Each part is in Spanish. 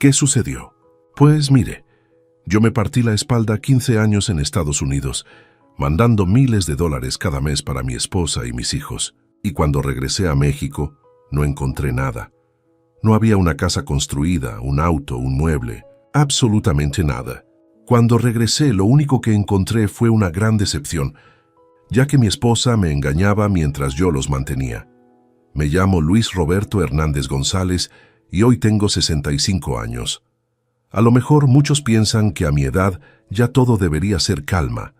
¿Qué sucedió? Pues mire, yo me partí la espalda 15 años en Estados Unidos, mandando miles de dólares cada mes para mi esposa y mis hijos. Y cuando regresé a México, no encontré nada. No había una casa construida, un auto, un mueble, absolutamente nada. Cuando regresé, lo único que encontré fue una gran decepción, ya que mi esposa me engañaba mientras yo los mantenía. Me llamo Luis Roberto Hernández González y hoy tengo 65 años. A lo mejor muchos piensan que a mi edad ya todo debería ser calma,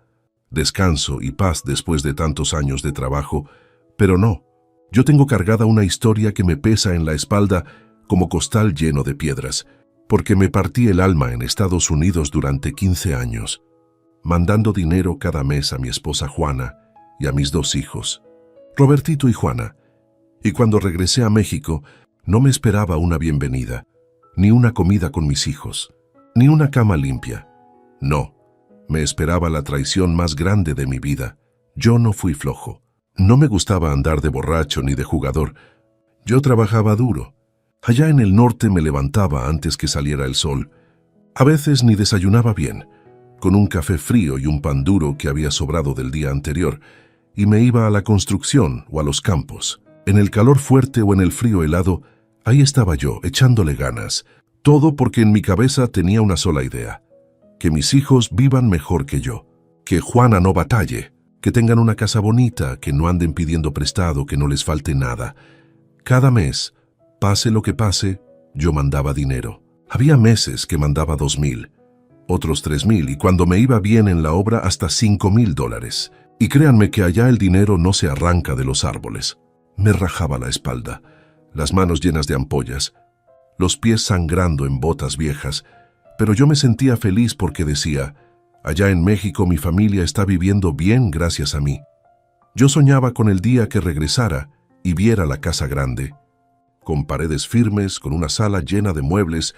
descanso y paz después de tantos años de trabajo, pero no. Yo tengo cargada una historia que me pesa en la espalda como costal lleno de piedras, porque me partí el alma en Estados Unidos durante 15 años, mandando dinero cada mes a mi esposa Juana y a mis 2 hijos, Robertito y Juana. Y cuando regresé a México, no me esperaba una bienvenida, ni una comida con mis hijos, ni una cama limpia. No, me esperaba la traición más grande de mi vida. Yo no fui flojo. No me gustaba andar de borracho ni de jugador. Yo trabajaba duro. Allá en el norte me levantaba antes que saliera el sol. A veces ni desayunaba bien, con un café frío y un pan duro que había sobrado del día anterior, y me iba a la construcción o a los campos. En el calor fuerte o en el frío helado, ahí estaba yo, echándole ganas. Todo porque en mi cabeza tenía una sola idea: que mis hijos vivan mejor que yo, que Juana no batalle, que tengan una casa bonita, que no anden pidiendo prestado, que no les falte nada. Cada mes, pase lo que pase, yo mandaba dinero. Había meses que mandaba 2,000, otros 3,000 y cuando me iba bien en la obra hasta 5,000 dólares. Y créanme que allá el dinero no se arranca de los árboles. Me rajaba la espalda, las manos llenas de ampollas, los pies sangrando en botas viejas, pero yo me sentía feliz porque decía, allá en México mi familia está viviendo bien gracias a mí. Yo soñaba con el día que regresara y viera la casa grande, con paredes firmes, con una sala llena de muebles,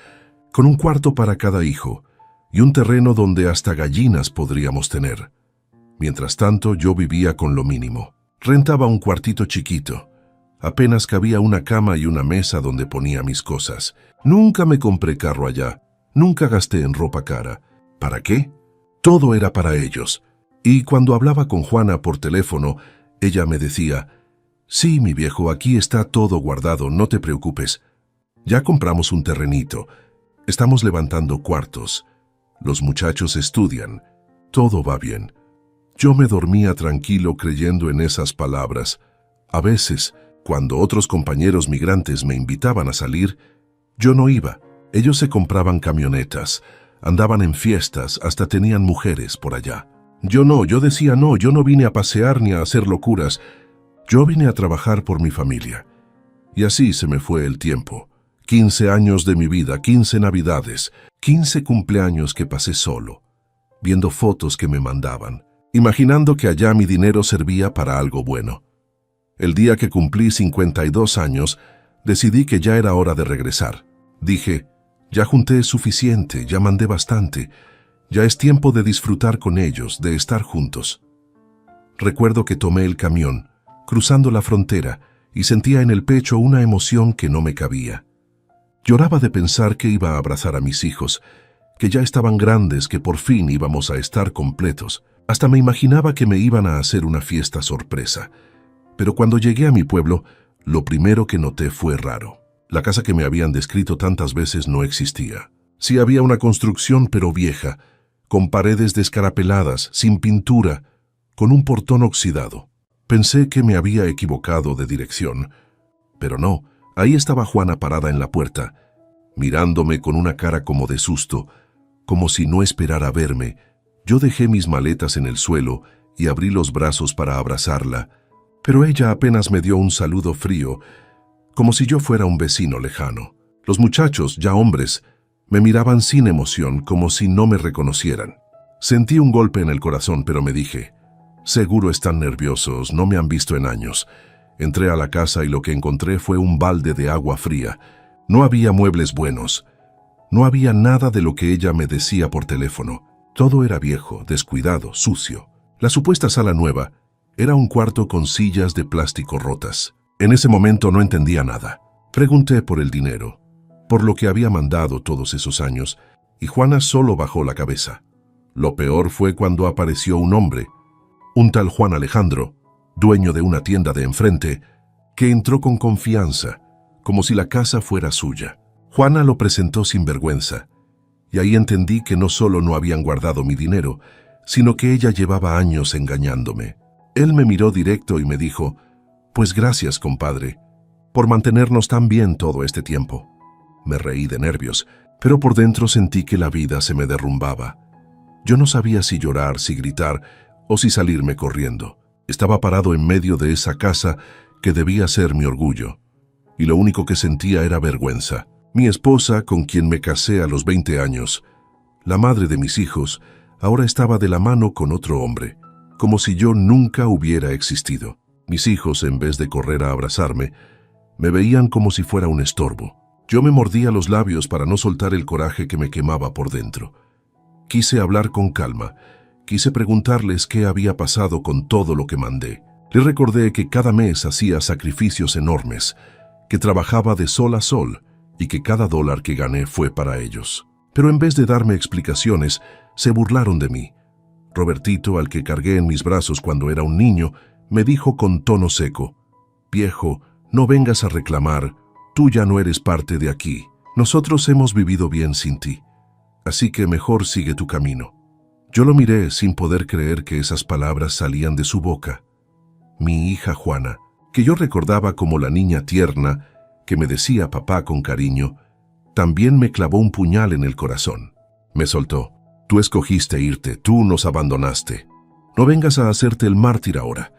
con un cuarto para cada hijo y un terreno donde hasta gallinas podríamos tener. Mientras tanto, yo vivía con lo mínimo. Rentaba un cuartito chiquito. Apenas cabía una cama y una mesa donde ponía mis cosas. Nunca me compré carro allá. Nunca gasté en ropa cara. ¿Para qué? Todo era para ellos. Y cuando hablaba con Juana por teléfono, ella me decía, «Sí, mi viejo, aquí está todo guardado, no te preocupes. Ya compramos un terrenito. Estamos levantando cuartos. Los muchachos estudian. Todo va bien». Yo me dormía tranquilo creyendo en esas palabras. A veces, cuando otros compañeros migrantes me invitaban a salir, yo no iba. Ellos se compraban camionetas, andaban en fiestas, hasta tenían mujeres por allá. Yo decía no, yo no vine a pasear ni a hacer locuras. Yo vine a trabajar por mi familia. Y así se me fue el tiempo. 15 años de mi vida, 15 navidades, 15 cumpleaños que pasé solo, viendo fotos que me mandaban, imaginando que allá mi dinero servía para algo bueno. El día que cumplí 52 años, decidí que ya era hora de regresar. Dije, ya junté suficiente, ya mandé bastante, ya es tiempo de disfrutar con ellos, de estar juntos. Recuerdo que tomé el camión, cruzando la frontera, y sentía en el pecho una emoción que no me cabía. Lloraba de pensar que iba a abrazar a mis hijos, que ya estaban grandes, que por fin íbamos a estar completos. Hasta me imaginaba que me iban a hacer una fiesta sorpresa. Pero cuando llegué a mi pueblo, lo primero que noté fue raro. La casa que me habían descrito tantas veces no existía. Sí había una construcción, pero vieja, con paredes descarapeladas, sin pintura, con un portón oxidado. Pensé que me había equivocado de dirección, pero no. Ahí estaba Juana parada en la puerta, mirándome con una cara como de susto, como si no esperara verme. Yo dejé mis maletas en el suelo y abrí los brazos para abrazarla, pero ella apenas me dio un saludo frío, como si yo fuera un vecino lejano. Los muchachos, ya hombres, me miraban sin emoción, como si no me reconocieran. Sentí un golpe en el corazón, pero me dije, seguro están nerviosos, no me han visto en años. Entré a la casa y lo que encontré fue un balde de agua fría. No había muebles buenos. No había nada de lo que ella me decía por teléfono. Todo era viejo, descuidado, sucio. La supuesta sala nueva era un cuarto con sillas de plástico rotas. En ese momento no entendía nada. Pregunté por el dinero. por lo que había mandado todos esos años, y Juana solo bajó la cabeza. Lo peor fue cuando apareció un hombre, un tal Juan Alejandro, dueño de una tienda de enfrente, que entró con confianza, como si la casa fuera suya. Juana lo presentó sin vergüenza, y ahí entendí que no solo no habían guardado mi dinero, sino que ella llevaba años engañándome. Él me miró directo y me dijo: «Pues gracias, compadre, por mantenernos tan bien todo este tiempo». Me reí de nervios, pero por dentro sentí que la vida se me derrumbaba. Yo no sabía si llorar, si gritar o si salirme corriendo. Estaba parado en medio de esa casa que debía ser mi orgullo, y lo único que sentía era vergüenza. Mi esposa, con quien me casé a los 20 años, la madre de mis hijos, ahora estaba de la mano con otro hombre, como si yo nunca hubiera existido. Mis hijos, en vez de correr a abrazarme, me veían como si fuera un estorbo. Yo me mordía los labios para no soltar el coraje que me quemaba por dentro. Quise hablar con calma, quise preguntarles qué había pasado con todo lo que mandé. Les recordé que cada mes hacía sacrificios enormes, que trabajaba de sol a sol y que cada dólar que gané fue para ellos. Pero en vez de darme explicaciones, se burlaron de mí. Robertito, al que cargué en mis brazos cuando era un niño, me dijo con tono seco: «Viejo, no vengas a reclamar, tú ya no eres parte de aquí. Nosotros hemos vivido bien sin ti, así que mejor sigue tu camino». Yo lo miré sin poder creer que esas palabras salían de su boca. Mi hija Juana, que yo recordaba como la niña tierna que me decía papá con cariño, también me clavó un puñal en el corazón. Me soltó: «Tú escogiste irte, tú nos abandonaste. No vengas a hacerte el mártir ahora».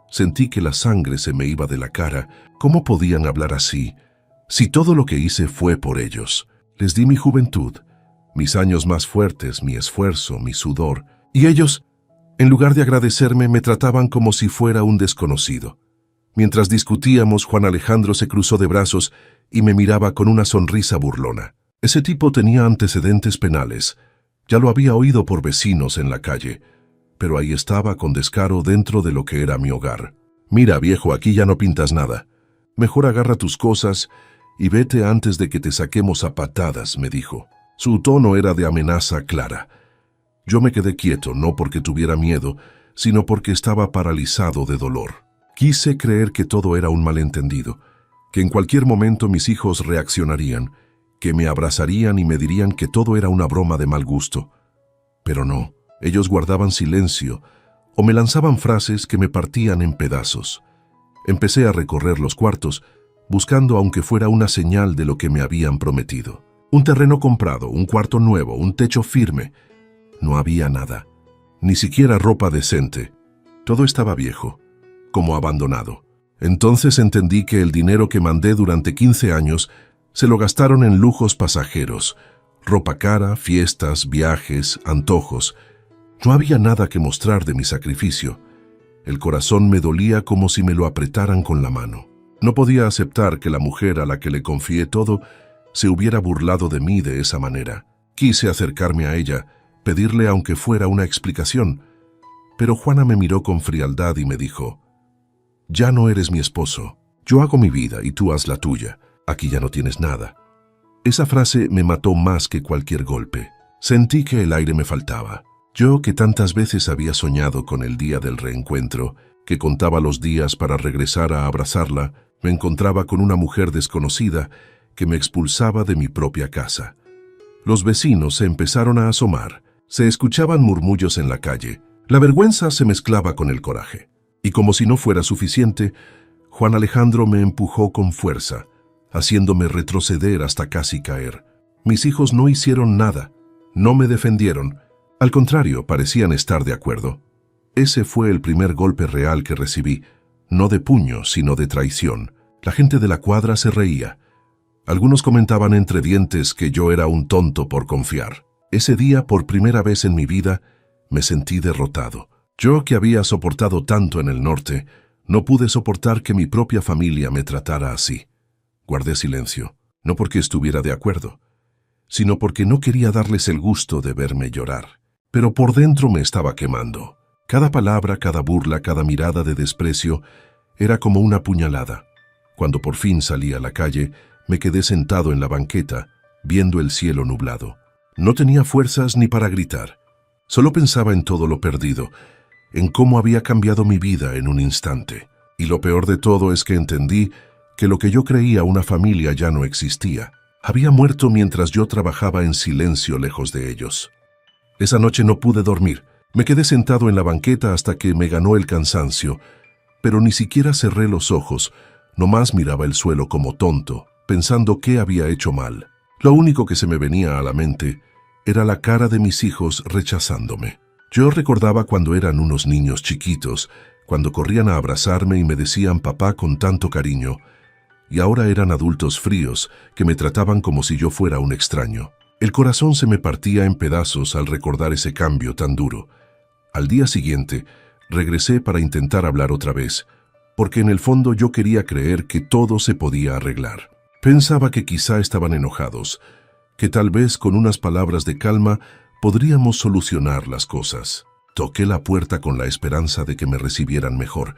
Sentí que la sangre se me iba de la cara. ¿Cómo podían hablar así, si todo lo que hice fue por ellos? Les di mi juventud, mis años más fuertes, mi esfuerzo, mi sudor, y ellos, en lugar de agradecerme, me trataban como si fuera un desconocido. Mientras discutíamos, Juan Alejandro se cruzó de brazos y me miraba con una sonrisa burlona. Ese tipo tenía antecedentes penales. Ya lo había oído por vecinos en la calle, pero ahí estaba con descaro dentro de lo que era mi hogar. «Mira, viejo, aquí ya no pintas nada. Mejor agarra tus cosas y vete antes de que te saquemos a patadas», me dijo. Su tono era de amenaza clara. Yo me quedé quieto, no porque tuviera miedo, sino porque estaba paralizado de dolor. Quise creer que todo era un malentendido, que en cualquier momento mis hijos reaccionarían, que me abrazarían y me dirían que todo era una broma de mal gusto. Pero no, ellos guardaban silencio o me lanzaban frases que me partían en pedazos. Empecé a recorrer los cuartos, buscando aunque fuera una señal de lo que me habían prometido. Un terreno comprado, un cuarto nuevo, un techo firme. No había nada, ni siquiera ropa decente. Todo estaba viejo, como abandonado. Entonces entendí que el dinero que mandé durante 15 años se lo gastaron en lujos pasajeros, ropa cara, fiestas, viajes, antojos. No había nada que mostrar de mi sacrificio. El corazón me dolía como si me lo apretaran con la mano. No podía aceptar que la mujer a la que le confié todo se hubiera burlado de mí de esa manera. Quise acercarme a ella, pedirle aunque fuera una explicación, pero Juana me miró con frialdad y me dijo: «Ya no eres mi esposo. Yo hago mi vida y tú haz la tuya. Aquí ya no tienes nada». Esa frase me mató más que cualquier golpe. Sentí que el aire me faltaba. Yo, que tantas veces había soñado con el día del reencuentro, que contaba los días para regresar a abrazarla, me encontraba con una mujer desconocida que me expulsaba de mi propia casa. Los vecinos se empezaron a asomar. Se escuchaban murmullos en la calle. La vergüenza se mezclaba con el coraje. Y como si no fuera suficiente, Juan Alejandro me empujó con fuerza, haciéndome retroceder hasta casi caer. Mis hijos no hicieron nada, no me defendieron. Al contrario, parecían estar de acuerdo. Ese fue el primer golpe real que recibí, no de puño, sino de traición. La gente de la cuadra se reía. Algunos comentaban entre dientes que yo era un tonto por confiar. Ese día, por primera vez en mi vida, me sentí derrotado. Yo, que había soportado tanto en el norte, no pude soportar que mi propia familia me tratara así. Guardé silencio, no porque estuviera de acuerdo, sino porque no quería darles el gusto de verme llorar. Pero por dentro me estaba quemando. Cada palabra, cada burla, cada mirada de desprecio era como una puñalada. Cuando por fin salí a la calle, Me quedé sentado en la banqueta, viendo el cielo nublado. No tenía fuerzas ni para gritar. Solo pensaba en todo lo perdido, en cómo había cambiado mi vida en un instante. Y lo peor de todo es que entendí que lo que yo creía una familia ya no existía. Había muerto mientras yo trabajaba en silencio lejos de ellos. Esa noche no pude dormir. Me quedé sentado en la banqueta hasta que me ganó el cansancio, pero ni siquiera cerré los ojos, nomás miraba el suelo como tonto, pensando qué había hecho mal. Lo único que se me venía a la mente era la cara de mis hijos rechazándome. Yo recordaba cuando eran unos niños chiquitos, cuando corrían a abrazarme y me decían papá con tanto cariño, y ahora eran adultos fríos que me trataban como si yo fuera un extraño. El corazón se me partía en pedazos al recordar ese cambio tan duro. Al día siguiente, regresé para intentar hablar otra vez, porque en el fondo yo quería creer que todo se podía arreglar. Pensaba que quizá estaban enojados, que tal vez con unas palabras de calma podríamos solucionar las cosas. Toqué la puerta con la esperanza de que me recibieran mejor,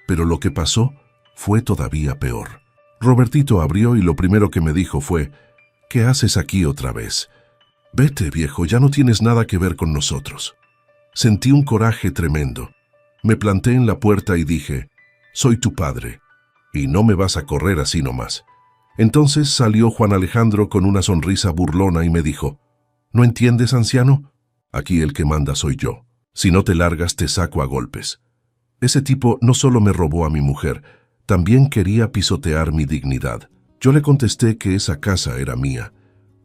pero lo que pasó fue todavía peor. Robertito abrió y lo primero que me dijo fue, ¿qué haces aquí otra vez? Vete, viejo, ya no tienes nada que ver con nosotros. Sentí un coraje tremendo. Me planté en la puerta y dije, soy tu padre, y no me vas a correr así nomás. Entonces salió Juan Alejandro con una sonrisa burlona y me dijo, ¿no entiendes, anciano? Aquí el que manda soy yo. Si no te largas, te saco a golpes. Ese tipo no solo me robó a mi mujer, también quería pisotear mi dignidad. Yo le contesté que esa casa era mía,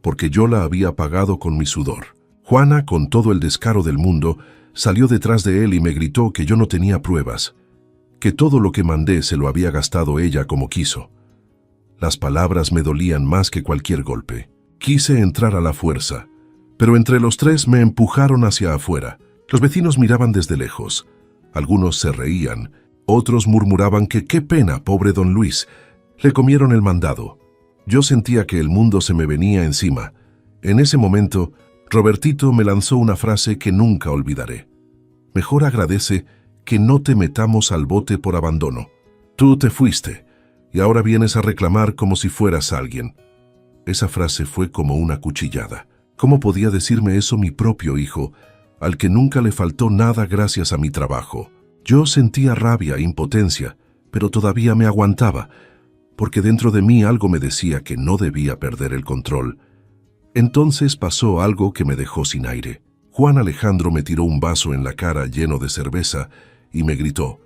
porque yo la había pagado con mi sudor. Juana, con todo el descaro del mundo, salió detrás de él y me gritó que yo no tenía pruebas, que todo lo que mandé se lo había gastado ella como quiso. Las palabras me dolían más que cualquier golpe. Quise entrar a la fuerza, pero entre los tres me empujaron hacia afuera. Los vecinos miraban desde lejos. Algunos se reían, otros murmuraban que qué pena, pobre don Luis, le comieron el mandado. Yo sentía que el mundo se me venía encima. En ese momento, Robertito me lanzó una frase que nunca olvidaré. Mejor agradece que no te metamos al bote por abandono. Tú te fuiste, y ahora vienes a reclamar como si fueras alguien. Esa frase fue como una cuchillada. ¿Cómo podía decirme eso mi propio hijo, al que nunca le faltó nada gracias a mi trabajo? Yo sentía rabia e impotencia, pero todavía me aguantaba, porque dentro de mí algo me decía que no debía perder el control. Entonces pasó algo que me dejó sin aire. Juan Alejandro me tiró un vaso en la cara lleno de cerveza y me gritó,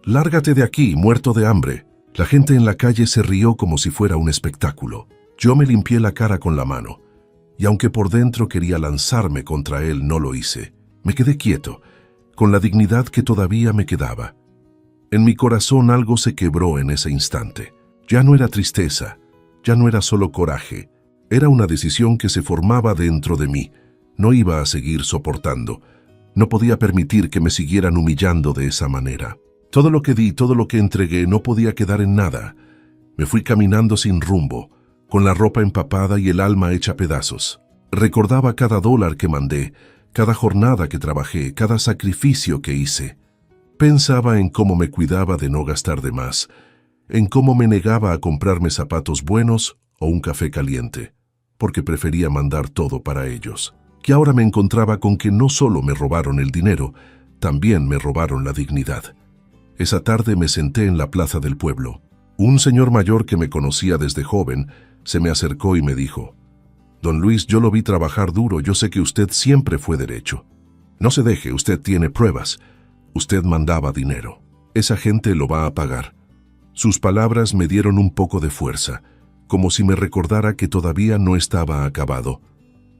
«Lárgate de aquí, muerto de hambre». La gente en la calle se rió como si fuera un espectáculo. Yo me limpié la cara con la mano, y aunque por dentro quería lanzarme contra él, no lo hice. Me quedé quieto, con la dignidad que todavía me quedaba. En mi corazón algo se quebró en ese instante. Ya no era tristeza, ya no era solo coraje. Era una decisión que se formaba dentro de mí. No iba a seguir soportando. No podía permitir que me siguieran humillando de esa manera. Todo lo que di, todo lo que entregué no podía quedar en nada. Me fui caminando sin rumbo, con la ropa empapada y el alma hecha pedazos. Recordaba cada dólar que mandé, cada jornada que trabajé, cada sacrificio que hice. Pensaba en cómo me cuidaba de no gastar de más, en cómo me negaba a comprarme zapatos buenos o un café caliente, porque prefería mandar todo para ellos. Que ahora me encontraba con que no solo me robaron el dinero, también me robaron la dignidad. Esa tarde me senté en la plaza del pueblo. Un señor mayor que me conocía desde joven se me acercó y me dijo, «Don Luis, yo lo vi trabajar duro, yo sé que usted siempre fue derecho. No se deje, usted tiene pruebas. Usted mandaba dinero. Esa gente lo va a pagar». Sus palabras me dieron un poco de fuerza, como si me recordara que todavía no estaba acabado.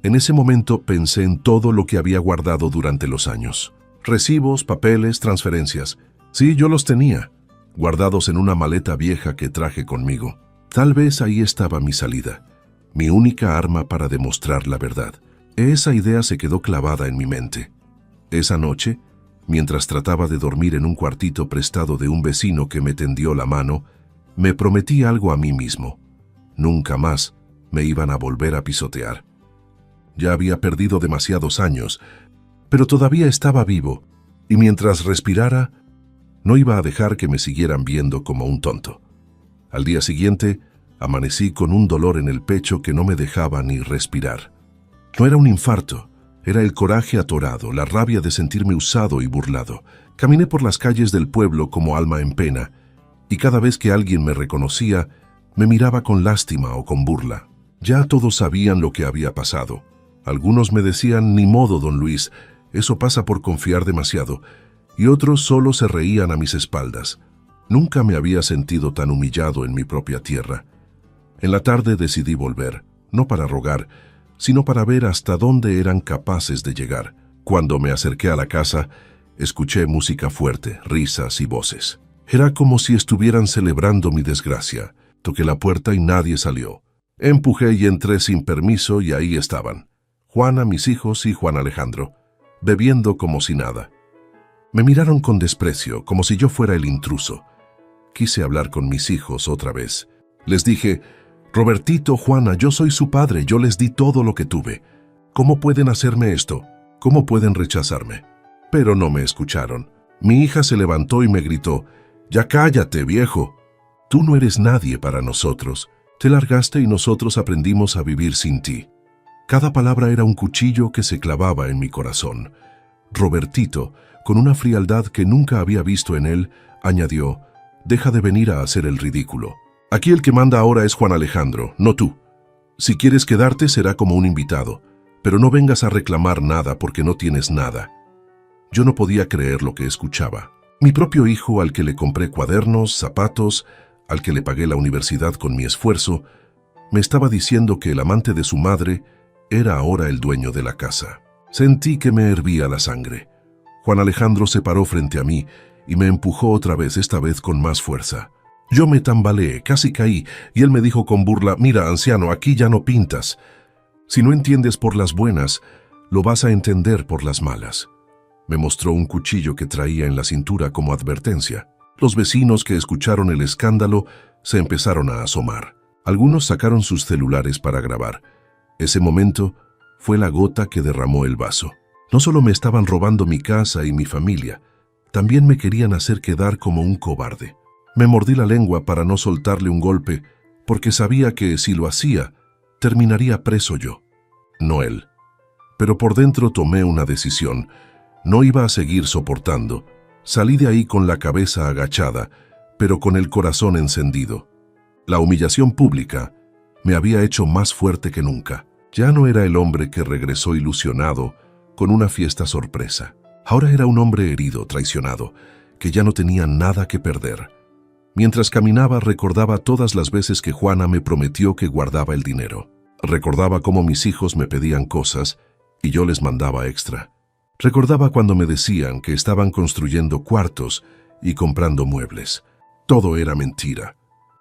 En ese momento pensé en todo lo que había guardado durante los años. Recibos, papeles, transferencias. Sí, yo los tenía, guardados en una maleta vieja que traje conmigo. Tal vez ahí estaba mi salida, mi única arma para demostrar la verdad. Esa idea se quedó clavada en mi mente. Esa noche, mientras trataba de dormir en un cuartito prestado de un vecino que me tendió la mano, me prometí algo a mí mismo. Nunca más me iban a volver a pisotear. Ya había perdido demasiados años, pero todavía estaba vivo, y mientras respirara, no iba a dejar que me siguieran viendo como un tonto. Al día siguiente, Amanecí con un dolor en el pecho que no me dejaba ni respirar. No era un infarto, era el coraje atorado, la rabia de sentirme usado y burlado. Caminé por las calles del pueblo como alma en pena, y cada vez que alguien me reconocía, me miraba con lástima o con burla. Ya todos sabían lo que había pasado. Algunos me decían, ni modo, don Luis, eso pasa por confiar demasiado, y otros solo se reían a mis espaldas. Nunca me había sentido tan humillado en mi propia tierra. En la tarde decidí volver, no para rogar, sino para ver hasta dónde eran capaces de llegar. Cuando me acerqué a la casa, escuché música fuerte, risas y voces. Era como si estuvieran celebrando mi desgracia. Toqué la puerta y nadie salió. Empujé y entré sin permiso y ahí estaban. Juana, mis hijos y Juan Alejandro, bebiendo como si nada. Me miraron con desprecio, como si yo fuera el intruso. Quise hablar con mis hijos otra vez. Les dije, Robertito, Juana, yo soy su padre, yo les di todo lo que tuve. ¿Cómo pueden hacerme esto? ¿Cómo pueden rechazarme? Pero no me escucharon. Mi hija se levantó y me gritó, «Ya cállate, viejo. Tú no eres nadie para nosotros. Te largaste y nosotros aprendimos a vivir sin ti». Cada palabra era un cuchillo que se clavaba en mi corazón. Robertito, con una frialdad que nunca había visto en él, añadió, «Deja de venir a hacer el ridículo. Aquí el que manda ahora es Juan Alejandro, no tú. Si quieres quedarte será como un invitado, pero no vengas a reclamar nada porque no tienes nada». Yo no podía creer lo que escuchaba. Mi propio hijo, al que le compré cuadernos, zapatos, al que le pagué la universidad con mi esfuerzo, me estaba diciendo que el amante de su madre era ahora el dueño de la casa. Sentí que me hervía la sangre. Juan Alejandro se paró frente a mí y me empujó otra vez, esta vez con más fuerza. Yo me tambaleé, casi caí, y él me dijo con burla, «Mira, anciano, aquí ya no pintas. Si no entiendes por las buenas, lo vas a entender por las malas». Me mostró un cuchillo que traía en la cintura como advertencia. Los vecinos que escucharon el escándalo se empezaron a asomar. Algunos sacaron sus celulares para grabar. Ese momento fue la gota que derramó el vaso. No solo me estaban robando mi casa y mi familia, también me querían hacer quedar como un cobarde. Me mordí la lengua para no soltarle un golpe, porque sabía que si lo hacía, terminaría preso yo, no él. Pero por dentro tomé una decisión. No iba a seguir soportando. Salí de ahí con la cabeza agachada, pero con el corazón encendido. La humillación pública me había hecho más fuerte que nunca. Ya no era el hombre que regresó ilusionado con una fiesta sorpresa. Ahora era un hombre herido, traicionado, que ya no tenía nada que perder. Mientras caminaba recordaba todas las veces que Juana me prometió que guardaba el dinero. Recordaba cómo mis hijos me pedían cosas y yo les mandaba extra. Recordaba cuando me decían que estaban construyendo cuartos y comprando muebles. Todo era mentira.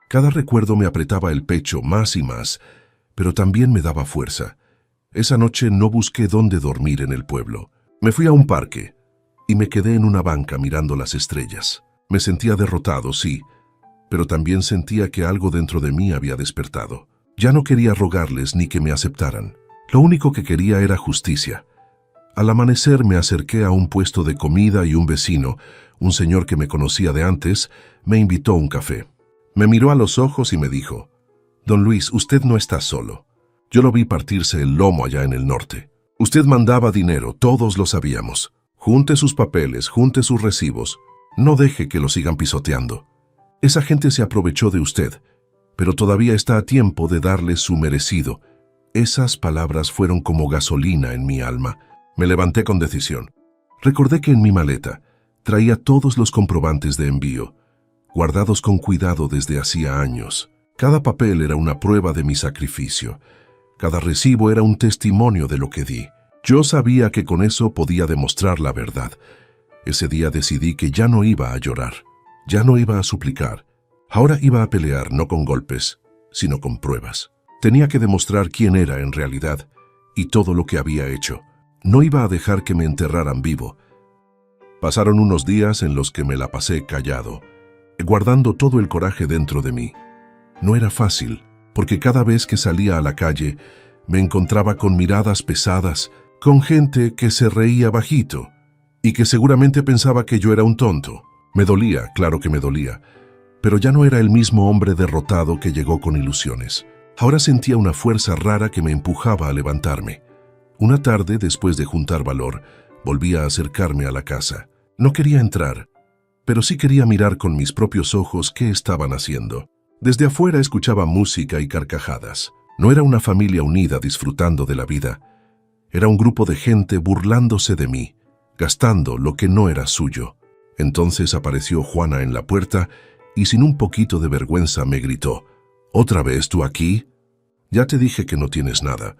Cada recuerdo me apretaba el pecho más y más, pero también me daba fuerza. Esa noche no busqué dónde dormir en el pueblo. Me fui a un parque y me quedé en una banca mirando las estrellas. Me sentía derrotado, sí, pero también sentía que algo dentro de mí había despertado. Ya no quería rogarles ni que me aceptaran. Lo único que quería era justicia. Al amanecer me acerqué a un puesto de comida y un vecino, un señor que me conocía de antes, me invitó a un café. Me miró a los ojos y me dijo, «Don Luis, usted no está solo. Yo lo vi partirse el lomo allá en el norte. Usted mandaba dinero, todos lo sabíamos. Junte sus papeles, junte sus recibos. No deje que lo sigan pisoteando. Esa gente se aprovechó de usted, pero todavía está a tiempo de darle su merecido». Esas palabras fueron como gasolina en mi alma. Me levanté con decisión. Recordé que en mi maleta traía todos los comprobantes de envío, guardados con cuidado desde hacía años. Cada papel era una prueba de mi sacrificio. Cada recibo era un testimonio de lo que di. Yo sabía que con eso podía demostrar la verdad. Ese día decidí que ya no iba a llorar, ya no iba a suplicar. Ahora iba a pelear no con golpes, sino con pruebas. Tenía que demostrar quién era en realidad y todo lo que había hecho. No iba a dejar que me enterraran vivo. Pasaron unos días en los que me la pasé callado, guardando todo el coraje dentro de mí. No era fácil, porque cada vez que salía a la calle me encontraba con miradas pesadas, con gente que se reía bajito y que seguramente pensaba que yo era un tonto. Me dolía, claro que me dolía, Pero ya no era el mismo hombre derrotado que llegó con ilusiones. Ahora sentía una fuerza rara que me empujaba a levantarme. Una tarde, después de juntar valor, volví a acercarme a la casa. No quería entrar, pero sí quería mirar con mis propios ojos qué estaban haciendo. Desde afuera escuchaba música y carcajadas. No era una familia unida disfrutando de la vida. Era un grupo de gente burlándose de mí, gastando lo que no era suyo. Entonces apareció Juana en la puerta y sin un poquito de vergüenza me gritó: ¿Otra vez tú aquí? Ya te dije que no tienes nada.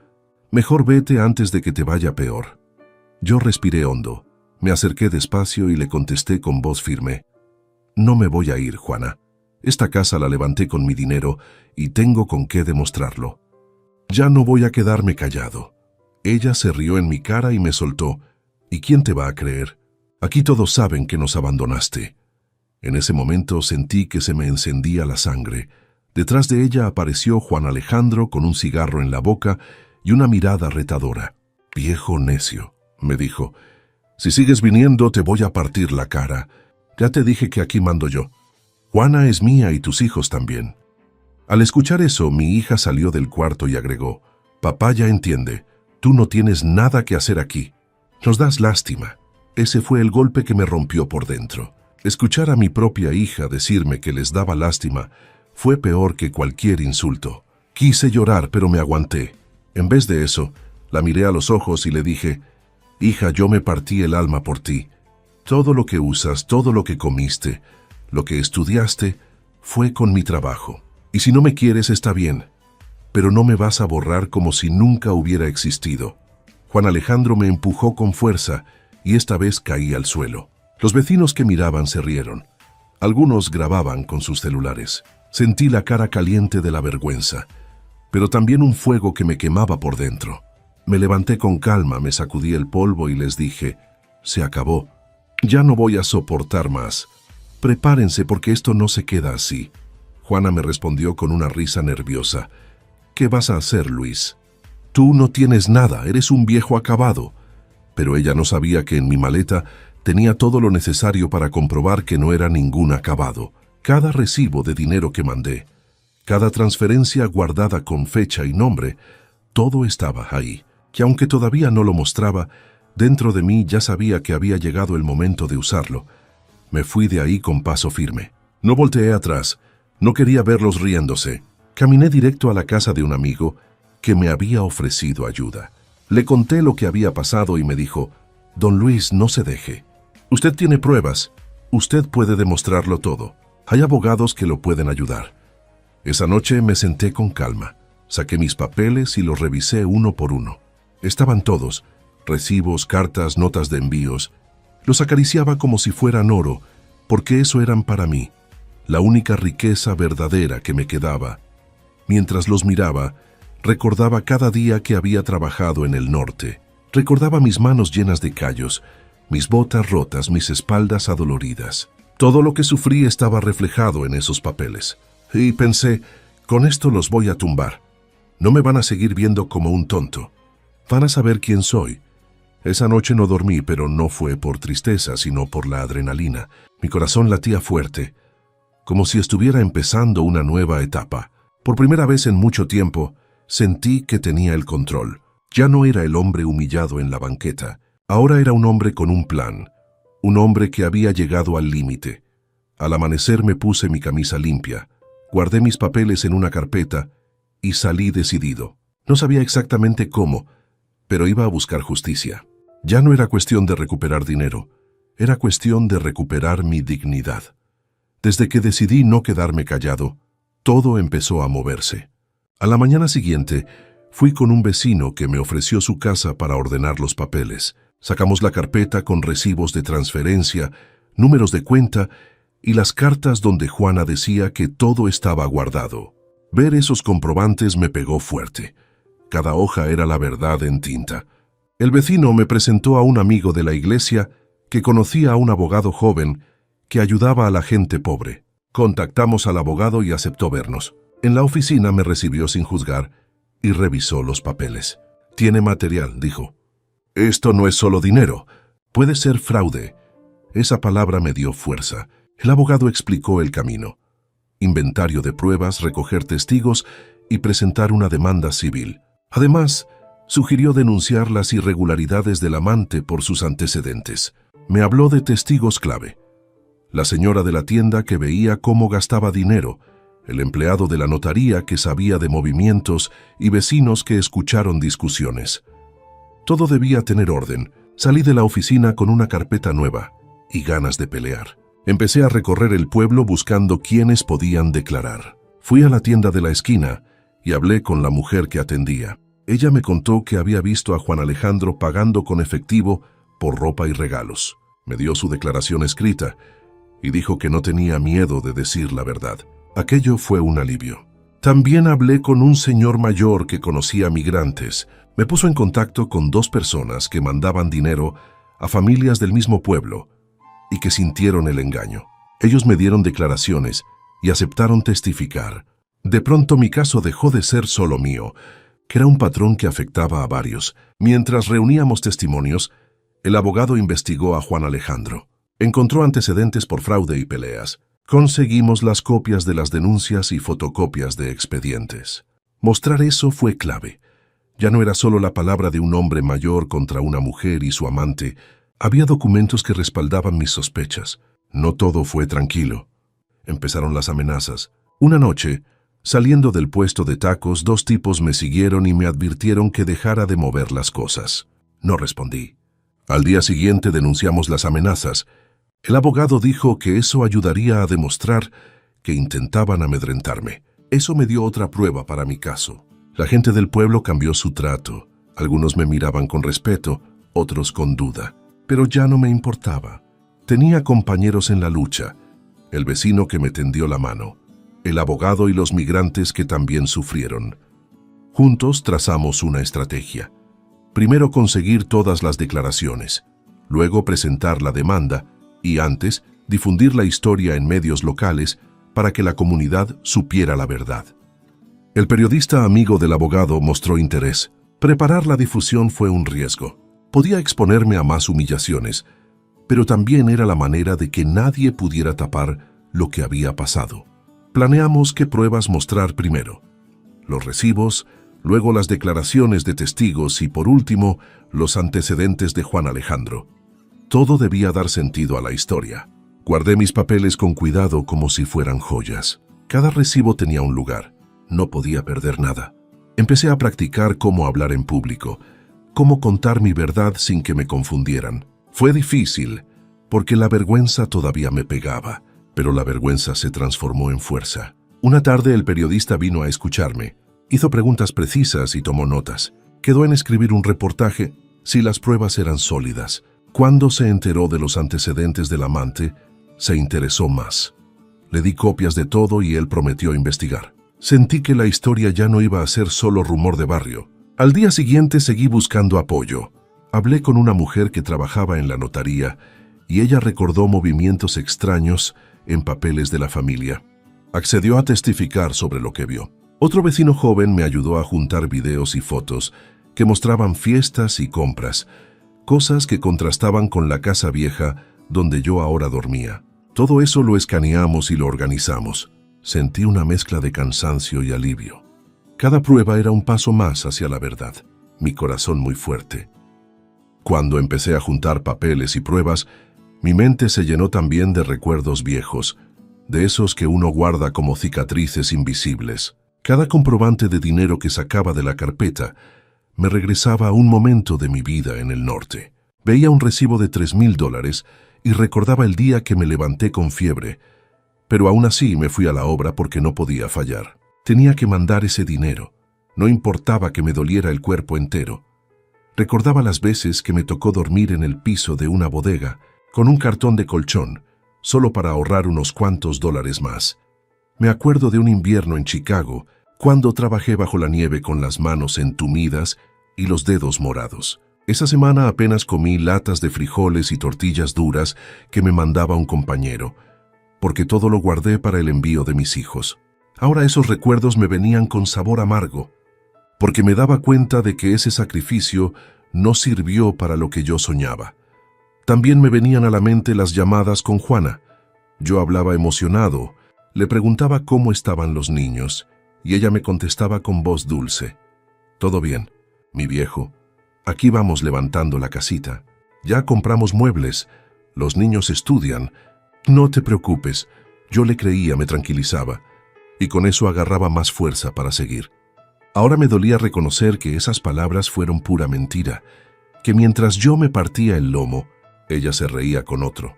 Mejor vete antes de que te vaya peor. Yo respiré hondo, me acerqué despacio y le contesté con voz firme: No me voy a ir, Juana. Esta casa la levanté con mi dinero y tengo con qué demostrarlo. Ya no voy a quedarme callado. Ella se rió en mi cara y me soltó: ¿Y quién te va a creer? Aquí todos saben que nos abandonaste. En ese momento sentí que se me encendía la sangre. Detrás de ella apareció Juan Alejandro con un cigarro en la boca y una mirada retadora. Viejo necio, me dijo, si sigues viniendo te voy a partir la cara. Ya te dije que aquí mando yo. Juana es mía y tus hijos también. Al escuchar eso, mi hija salió del cuarto y agregó: Papá ya entiende, tú no tienes nada que hacer aquí. Nos das lástima. Ese fue el golpe que me rompió por dentro. Escuchar a mi propia hija decirme que les daba lástima fue peor que cualquier insulto. Quise llorar, pero me aguanté. En vez de eso, la miré a los ojos y le dije: Hija, yo me partí el alma por ti. Todo lo que usas, todo lo que comiste, lo que estudiaste, fue con mi trabajo. Y si no me quieres está bien, pero no me vas a borrar como si nunca hubiera existido. Juan Alejandro me empujó con fuerza y esta vez caí al suelo. Los vecinos que miraban se rieron. Algunos grababan con sus celulares. Sentí la cara caliente de la vergüenza, pero también un fuego que me quemaba por dentro. Me levanté con calma, me sacudí el polvo y les dije: Se acabó. Ya no voy a soportar más. Prepárense porque esto no se queda así. Juana me respondió con una risa nerviosa: ¿Qué vas a hacer, Luis? Tú no tienes nada, eres un viejo acabado. Pero ella no sabía que en mi maleta tenía todo lo necesario para comprobar que no era ningún acabado. Cada recibo de dinero que mandé, cada transferencia guardada con fecha y nombre, todo estaba ahí, que aunque todavía no lo mostraba, dentro de mí ya sabía que había llegado el momento de usarlo. Me fui de ahí con paso firme. No volteé atrás, no quería verlos riéndose. Caminé directo a la casa de un amigo que me había ofrecido ayuda. Le conté lo que había pasado y me dijo: Don Luis, no se deje. Usted tiene pruebas, usted puede demostrarlo todo. Hay abogados que lo pueden ayudar. Esa noche me senté con calma, saqué mis papeles y los revisé uno por uno. Estaban todos: recibos, cartas, notas de envíos. Los acariciaba como si fueran oro, porque eso eran para mí, la única riqueza verdadera que me quedaba. Mientras los miraba, recordaba cada día que había trabajado en el norte. Recordaba mis manos llenas de callos, mis botas rotas, mis espaldas adoloridas. Todo lo que sufrí estaba reflejado en esos papeles. Y pensé: con esto los voy a tumbar. No me van a seguir viendo como un tonto. Van a saber quién soy. Esa noche no dormí, pero no fue por tristeza, sino por la adrenalina. Mi corazón latía fuerte, como si estuviera empezando una nueva etapa. Por primera vez en mucho tiempo, sentí que tenía el control. Ya no era el hombre humillado en la banqueta. Ahora era un hombre con un plan. Un hombre que había llegado al límite. Al amanecer me puse mi camisa limpia, guardé mis papeles en una carpeta y salí decidido. No sabía exactamente cómo, pero iba a buscar justicia. Ya no era cuestión de recuperar dinero, era cuestión de recuperar mi dignidad. Desde que decidí no quedarme callado, todo empezó a moverse. A la mañana siguiente, fui con un vecino que me ofreció su casa para ordenar los papeles. Sacamos la carpeta con recibos de transferencia, números de cuenta y las cartas donde Juana decía que todo estaba guardado. Ver esos comprobantes me pegó fuerte. Cada hoja era la verdad en tinta. El vecino me presentó a un amigo de la iglesia que conocía a un abogado joven que ayudaba a la gente pobre. Contactamos al abogado y aceptó vernos. En la oficina me recibió sin juzgar y revisó los papeles. «Tiene material», dijo. «Esto no es solo dinero, puede ser fraude». Esa palabra me dio fuerza. El abogado explicó el camino. inventario de pruebas, recoger testigos y presentar una demanda civil. Además, sugirió denunciar las irregularidades del amante por sus antecedentes. Me habló de testigos clave: la señora de la tienda que veía cómo gastaba dinero, el empleado de la notaría que sabía de movimientos y vecinos que escucharon discusiones. Todo debía tener orden. Salí de la oficina con una carpeta nueva y ganas de pelear. Empecé a recorrer el pueblo buscando quiénes podían declarar. Fui a la tienda de la esquina y hablé con la mujer que atendía. Ella me contó que había visto a Juan Alejandro pagando con efectivo por ropa y regalos. Me dio su declaración escrita y dijo que no tenía miedo de decir la verdad. Aquello fue un alivio. También hablé con un señor mayor que conocía migrantes. Me puso en contacto con 2 personas que mandaban dinero a familias del mismo pueblo y que sintieron el engaño. Ellos me dieron declaraciones y aceptaron testificar. De pronto mi caso dejó de ser solo mío, que era un patrón que afectaba a varios. Mientras reuníamos testimonios, el abogado investigó a Juan Alejandro. Encontró antecedentes por fraude y peleas. Conseguimos las copias de las denuncias y fotocopias de expedientes. Mostrar eso fue clave. Ya no era solo la palabra de un hombre mayor contra una mujer y su amante. Había documentos que respaldaban mis sospechas. No todo fue tranquilo. Empezaron las amenazas. Una noche, saliendo del puesto de tacos, 2 tipos me siguieron y me advirtieron que dejara de mover las cosas. No respondí. Al día siguiente denunciamos las amenazas. El abogado dijo que eso ayudaría a demostrar que intentaban amedrentarme. Eso me dio otra prueba para mi caso. La gente del pueblo cambió su trato. Algunos me miraban con respeto, otros con duda. Pero ya no me importaba. Tenía compañeros en la lucha: el vecino que me tendió la mano, el abogado y los migrantes que también sufrieron. Juntos trazamos una estrategia. Primero conseguir todas las declaraciones, luego presentar la demanda y antes difundir la historia en medios locales para que la comunidad supiera la verdad. El periodista amigo del abogado mostró interés. Preparar la difusión fue un riesgo. Podía exponerme a más humillaciones, pero también era la manera de que nadie pudiera tapar lo que había pasado. Planeamos qué pruebas mostrar primero: los recibos, luego las declaraciones de testigos y por último los antecedentes de Juan Alejandro. Todo debía dar sentido a la historia. Guardé mis papeles con cuidado como si fueran joyas. Cada recibo tenía un lugar. No podía perder nada. Empecé a practicar cómo hablar en público, cómo contar mi verdad sin que me confundieran. Fue difícil, porque la vergüenza todavía me pegaba, pero la vergüenza se transformó en fuerza. Una tarde el periodista vino a escucharme. Hizo preguntas precisas y tomó notas. Quedó en escribir un reportaje si las pruebas eran sólidas. Cuando se enteró de los antecedentes del amante, se interesó más. Le di copias de todo y él prometió investigar. Sentí que la historia ya no iba a ser solo rumor de barrio. Al día siguiente seguí buscando apoyo. Hablé con una mujer que trabajaba en la notaría y ella recordó movimientos extraños en papeles de la familia. Accedió a testificar sobre lo que vio. Otro vecino joven me ayudó a juntar videos y fotos que mostraban fiestas y compras, cosas que contrastaban con la casa vieja donde yo ahora dormía. Todo eso lo escaneamos y lo organizamos. Sentí una mezcla de cansancio y alivio. Cada prueba era un paso más hacia la verdad. Mi corazón muy fuerte. Cuando empecé a juntar papeles y pruebas, mi mente se llenó también de recuerdos viejos, de esos que uno guarda como cicatrices invisibles. Cada comprobante de dinero que sacaba de la carpeta me regresaba a un momento de mi vida en el norte. Veía un recibo de $3,000 y recordaba el día que me levanté con fiebre, pero aún así me fui a la obra porque no podía fallar. Tenía que mandar ese dinero. No importaba que me doliera el cuerpo entero. Recordaba las veces que me tocó dormir en el piso de una bodega con un cartón de colchón, solo para ahorrar unos cuantos dólares más. Me acuerdo de un invierno en Chicago, cuando trabajé bajo la nieve con las manos entumidas y los dedos morados. Esa semana apenas comí latas de frijoles y tortillas duras que me mandaba un compañero, porque todo lo guardé para el envío de mis hijos. Ahora esos recuerdos me venían con sabor amargo, porque me daba cuenta de que ese sacrificio no sirvió para lo que yo soñaba. También me venían a la mente las llamadas con Juana. Yo hablaba emocionado, Le preguntaba cómo estaban los niños, y ella me contestaba con voz dulce: «Todo bien, mi viejo. Aquí vamos levantando la casita. Ya compramos muebles. Los niños estudian. No te preocupes». Yo le creía, me tranquilizaba, y con eso agarraba más fuerza para seguir. Ahora me dolía reconocer que esas palabras fueron pura mentira, que mientras yo me partía el lomo, ella se reía con otro.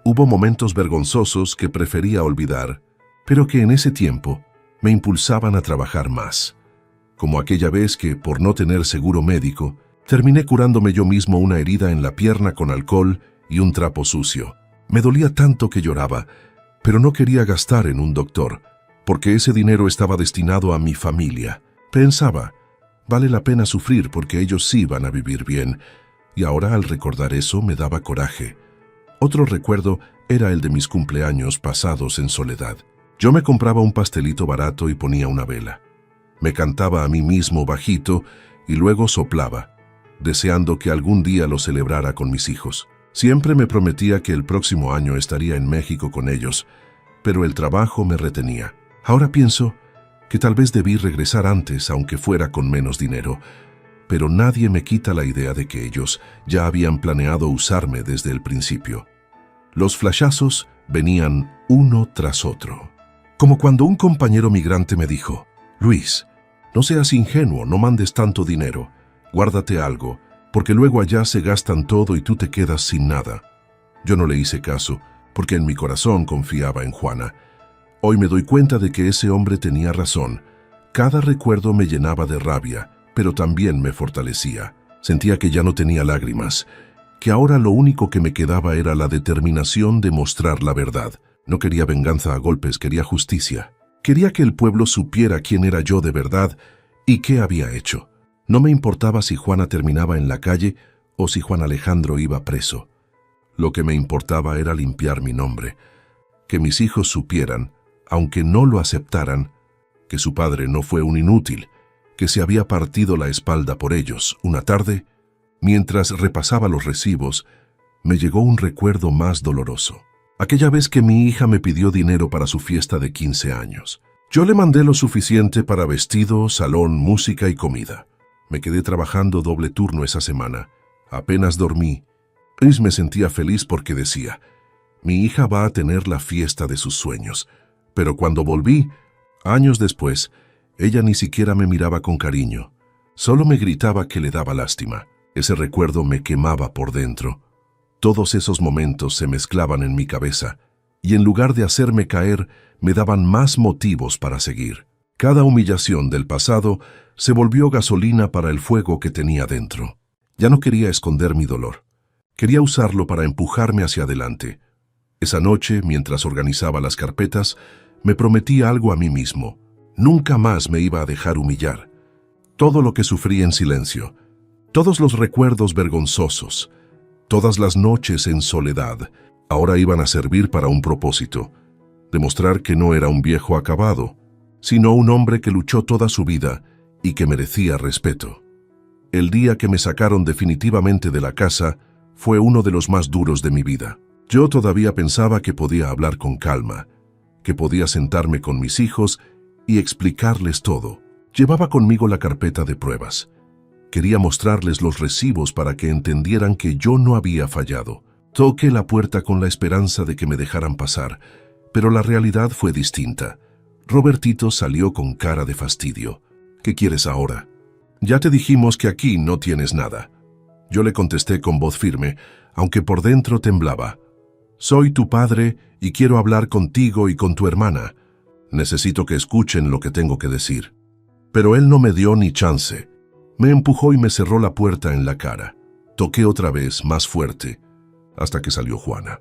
Hubo momentos vergonzosos que prefería olvidar, pero que en ese tiempo me impulsaban a trabajar más. Como aquella vez que, por no tener seguro médico, terminé curándome yo mismo una herida en la pierna con alcohol y un trapo sucio. Me dolía tanto que lloraba, pero no quería gastar en un doctor, porque ese dinero estaba destinado a mi familia. Pensaba, vale la pena sufrir porque ellos sí van a vivir bien, y ahora al recordar eso me daba coraje. Otro recuerdo era el de mis cumpleaños pasados en soledad. Yo me compraba un pastelito barato y ponía una vela. Me cantaba a mí mismo bajito y luego soplaba, deseando que algún día lo celebrara con mis hijos. Siempre me prometía que el próximo año estaría en México con ellos, pero el trabajo me retenía. Ahora pienso que tal vez debí regresar antes, aunque fuera con menos dinero, pero nadie me quita la idea de que ellos ya habían planeado usarme desde el principio. Los flashazos venían uno tras otro. Como cuando un compañero migrante me dijo: «Luis, no seas ingenuo, no mandes tanto dinero, guárdate algo, porque luego allá se gastan todo y tú te quedas sin nada». Yo no le hice caso, porque en mi corazón confiaba en Juana. Hoy me doy cuenta de que ese hombre tenía razón. Cada recuerdo me llenaba de rabia, pero también me fortalecía. Sentía que ya no tenía lágrimas, que ahora lo único que me quedaba era la determinación de mostrar la verdad. No quería venganza a golpes, quería justicia. Quería que el pueblo supiera quién era yo de verdad y qué había hecho. No me importaba si Juana terminaba en la calle o si Juan Alejandro iba preso. Lo que me importaba era limpiar mi nombre, que mis hijos supieran, aunque no lo aceptaran, que su padre no fue un inútil, que se había partido la espalda por ellos. Una tarde, mientras repasaba los recibos, me llegó un recuerdo más doloroso. Aquella vez que mi hija me pidió dinero para su fiesta de 15 años. Yo le mandé lo suficiente para vestido, salón, música y comida. Me quedé trabajando doble turno esa semana. Apenas dormí. Y me sentía feliz porque decía: mi hija va a tener la fiesta de sus sueños. Pero cuando volví, años después, ella ni siquiera me miraba con cariño. Solo me gritaba que le daba lástima. Ese recuerdo me quemaba por dentro. Todos esos momentos se mezclaban en mi cabeza, y en lugar de hacerme caer, me daban más motivos para seguir. Cada humillación del pasado se volvió gasolina para el fuego que tenía dentro. Ya no quería esconder mi dolor. Quería usarlo para empujarme hacia adelante. Esa noche, mientras organizaba las carpetas, me prometí algo a mí mismo. Nunca más me iba a dejar humillar. Todo lo que sufrí en silencio, todos los recuerdos vergonzosos, todas las noches en soledad, ahora iban a servir para un propósito: demostrar que no era un viejo acabado, sino un hombre que luchó toda su vida y que merecía respeto. El día que me sacaron definitivamente de la casa fue uno de los más duros de mi vida. Yo todavía pensaba que podía hablar con calma, que podía sentarme con mis hijos y explicarles todo. Llevaba conmigo la carpeta de pruebas. Quería mostrarles los recibos para que entendieran que yo no había fallado. Toqué la puerta con la esperanza de que me dejaran pasar, pero la realidad fue distinta. Robertito salió con cara de fastidio. «¿Qué quieres ahora? Ya te dijimos que aquí no tienes nada». Yo le contesté con voz firme, aunque por dentro temblaba: «Soy tu padre y quiero hablar contigo y con tu hermana. Necesito que escuchen lo que tengo que decir». Pero él no me dio ni chance. Me empujó y me cerró la puerta en la cara. Toqué otra vez, más fuerte, hasta que salió Juana.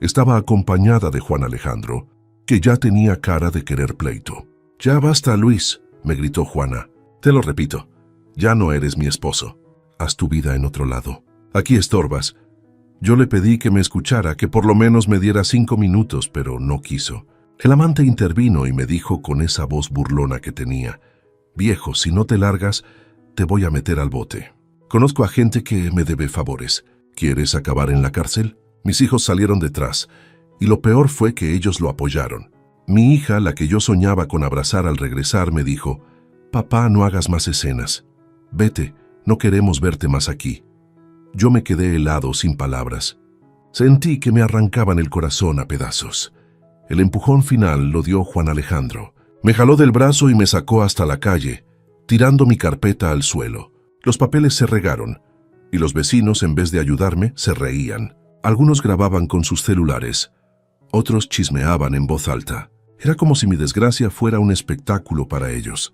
Estaba acompañada de Juan Alejandro, que ya tenía cara de querer pleito. «Ya basta, Luis», me gritó Juana. «Te lo repito, ya no eres mi esposo. Haz tu vida en otro lado. Aquí estorbas». Yo le pedí que me escuchara, que por lo menos me diera 5 minutos, pero no quiso. El amante intervino y me dijo con esa voz burlona que tenía: «Viejo, si no te largas, te voy a meter al bote. Conozco a gente que me debe favores. ¿Quieres acabar en la cárcel?». Mis hijos salieron detrás, y lo peor fue que ellos lo apoyaron. Mi hija, la que yo soñaba con abrazar al regresar, me dijo: «Papá, no hagas más escenas. Vete, no queremos verte más aquí». Yo me quedé helado, sin palabras. Sentí que me arrancaban el corazón a pedazos. El empujón final lo dio Juan Alejandro. Me jaló del brazo y me sacó hasta la calle, tirando mi carpeta al suelo. Los papeles se regaron, y los vecinos, en vez de ayudarme, se reían. Algunos grababan con sus celulares, otros chismeaban en voz alta. Era como si mi desgracia fuera un espectáculo para ellos.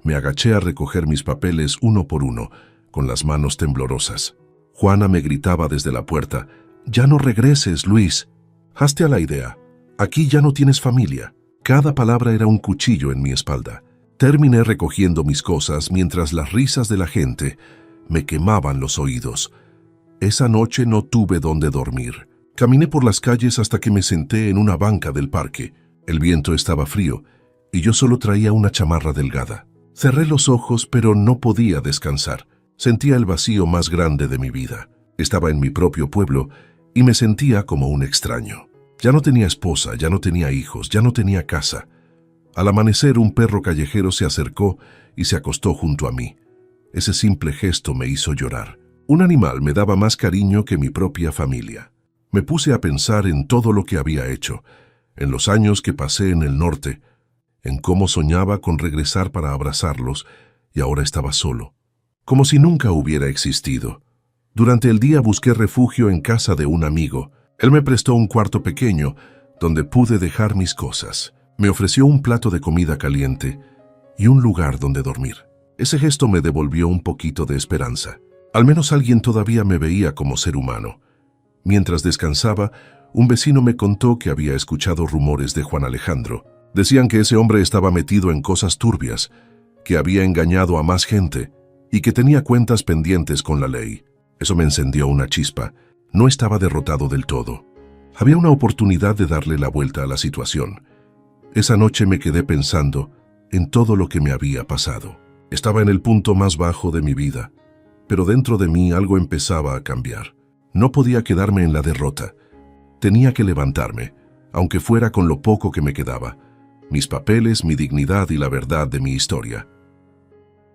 Me agaché a recoger mis papeles uno por uno, con las manos temblorosas. Juana me gritaba desde la puerta: «Ya no regreses, Luis. Hazte a la idea. Aquí ya no tienes familia». Cada palabra era un cuchillo en mi espalda. Terminé recogiendo mis cosas mientras las risas de la gente me quemaban los oídos. Esa noche no tuve dónde dormir. Caminé por las calles hasta que me senté en una banca del parque. El viento estaba frío y yo solo traía una chamarra delgada. Cerré los ojos, pero no podía descansar. Sentía el vacío más grande de mi vida. Estaba en mi propio pueblo y me sentía como un extraño. Ya no tenía esposa, ya no tenía hijos, ya no tenía casa. Al amanecer, un perro callejero se acercó y se acostó junto a mí. Ese simple gesto me hizo llorar. Un animal me daba más cariño que mi propia familia. Me puse a pensar en todo lo que había hecho, en los años que pasé en el norte, en cómo soñaba con regresar para abrazarlos, y ahora estaba solo, como si nunca hubiera existido. Durante el día busqué refugio en casa de un amigo. Él me prestó un cuarto pequeño donde pude dejar mis cosas. Me ofreció un plato de comida caliente y un lugar donde dormir. Ese gesto me devolvió un poquito de esperanza. Al menos alguien todavía me veía como ser humano. Mientras descansaba, un vecino me contó que había escuchado rumores de Juan Alejandro. Decían que ese hombre estaba metido en cosas turbias, que había engañado a más gente y que tenía cuentas pendientes con la ley. Eso me encendió una chispa. No estaba derrotado del todo. Había una oportunidad de darle la vuelta a la situación. Esa noche me quedé pensando en todo lo que me había pasado. Estaba en el punto más bajo de mi vida, pero dentro de mí algo empezaba a cambiar. No podía quedarme en la derrota. Tenía que levantarme, aunque fuera con lo poco que me quedaba: mis papeles, mi dignidad y la verdad de mi historia.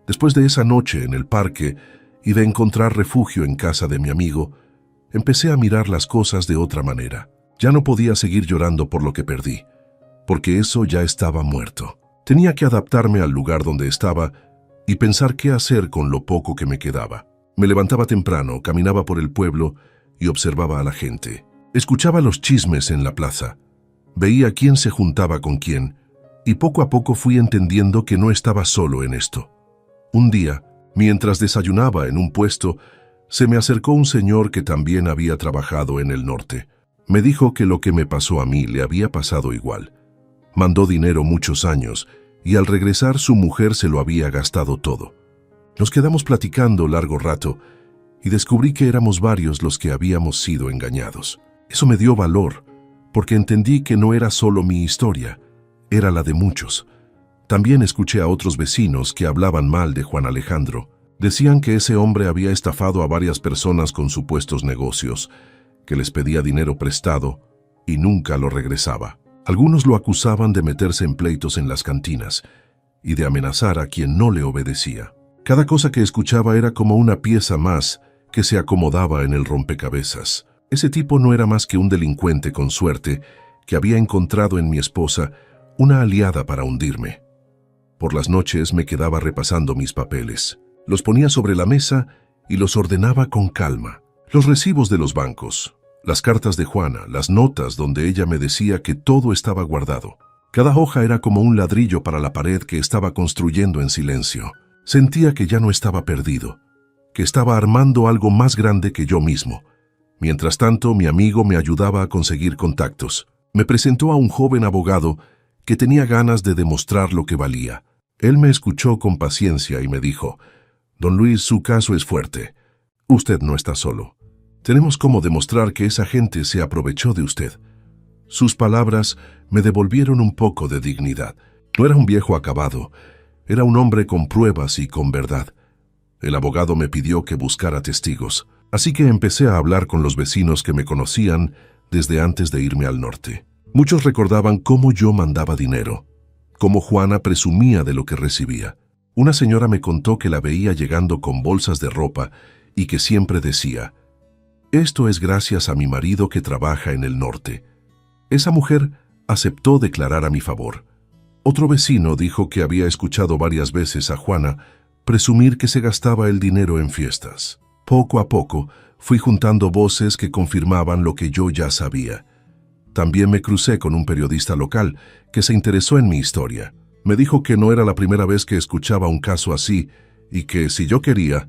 Después de esa noche en el parque y de encontrar refugio en casa de mi amigo, empecé a mirar las cosas de otra manera. Ya no podía seguir llorando por lo que perdí, porque eso ya estaba muerto. Tenía que adaptarme al lugar donde estaba y pensar qué hacer con lo poco que me quedaba. Me levantaba temprano, caminaba por el pueblo y observaba a la gente. Escuchaba los chismes en la plaza. Veía quién se juntaba con quién, y poco a poco fui entendiendo que no estaba solo en esto. Un día, mientras desayunaba en un puesto, se me acercó un señor que también había trabajado en el norte. Me dijo que lo que me pasó a mí le había pasado igual. Mandó dinero muchos años y al regresar su mujer se lo había gastado todo. Nos quedamos platicando largo rato y descubrí que éramos varios los que habíamos sido engañados. Eso me dio valor, porque entendí que no era solo mi historia, era la de muchos. También escuché a otros vecinos que hablaban mal de Juan Alejandro. Decían que ese hombre había estafado a varias personas con supuestos negocios, que les pedía dinero prestado y nunca lo regresaba. Algunos lo acusaban de meterse en pleitos en las cantinas y de amenazar a quien no le obedecía. Cada cosa que escuchaba era como una pieza más que se acomodaba en el rompecabezas. Ese tipo no era más que un delincuente con suerte que había encontrado en mi esposa una aliada para hundirme. Por las noches me quedaba repasando mis papeles. Los ponía sobre la mesa y los ordenaba con calma. Los recibos de los bancos, las cartas de Juana, las notas donde ella me decía que todo estaba guardado. Cada hoja era como un ladrillo para la pared que estaba construyendo en silencio. Sentía que ya no estaba perdido, que estaba armando algo más grande que yo mismo. Mientras tanto, mi amigo me ayudaba a conseguir contactos. Me presentó a un joven abogado que tenía ganas de demostrar lo que valía. Él me escuchó con paciencia y me dijo: «Don Luis, su caso es fuerte. Usted no está solo. Tenemos cómo demostrar que esa gente se aprovechó de usted». Sus palabras me devolvieron un poco de dignidad. No era un viejo acabado, era un hombre con pruebas y con verdad. El abogado me pidió que buscara testigos, así que empecé a hablar con los vecinos que me conocían desde antes de irme al norte. Muchos recordaban cómo yo mandaba dinero, cómo Juana presumía de lo que recibía. Una señora me contó que la veía llegando con bolsas de ropa y que siempre decía: «Esto es gracias a mi marido que trabaja en el norte». Esa mujer aceptó declarar a mi favor. Otro vecino dijo que había escuchado varias veces a Juana presumir que se gastaba el dinero en fiestas. Poco a poco fui juntando voces que confirmaban lo que yo ya sabía. También me crucé con un periodista local que se interesó en mi historia. Me dijo que no era la primera vez que escuchaba un caso así y que, si yo quería,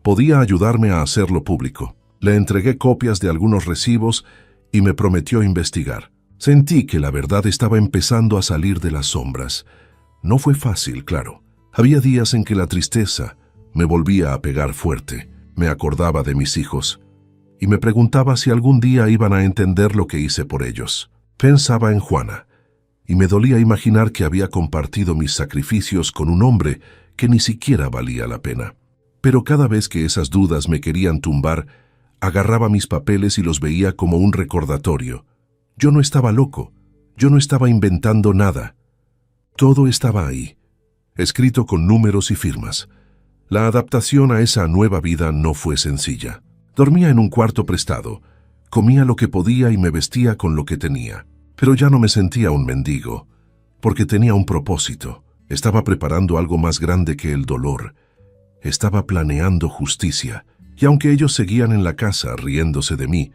podía ayudarme a hacerlo público. Le entregué copias de algunos recibos y me prometió investigar. Sentí que la verdad estaba empezando a salir de las sombras. No fue fácil, claro. Había días en que la tristeza me volvía a pegar fuerte. Me acordaba de mis hijos y me preguntaba si algún día iban a entender lo que hice por ellos. Pensaba en Juana y me dolía imaginar que había compartido mis sacrificios con un hombre que ni siquiera valía la pena. Pero cada vez que esas dudas me querían tumbar, agarraba mis papeles y los veía como un recordatorio. Yo no estaba loco, yo no estaba inventando nada. Todo estaba ahí, escrito con números y firmas. La adaptación a esa nueva vida no fue sencilla. Dormía en un cuarto prestado, comía lo que podía y me vestía con lo que tenía. Pero ya no me sentía un mendigo, porque tenía un propósito. Estaba preparando algo más grande que el dolor. Estaba planeando justicia, y aunque ellos seguían en la casa riéndose de mí,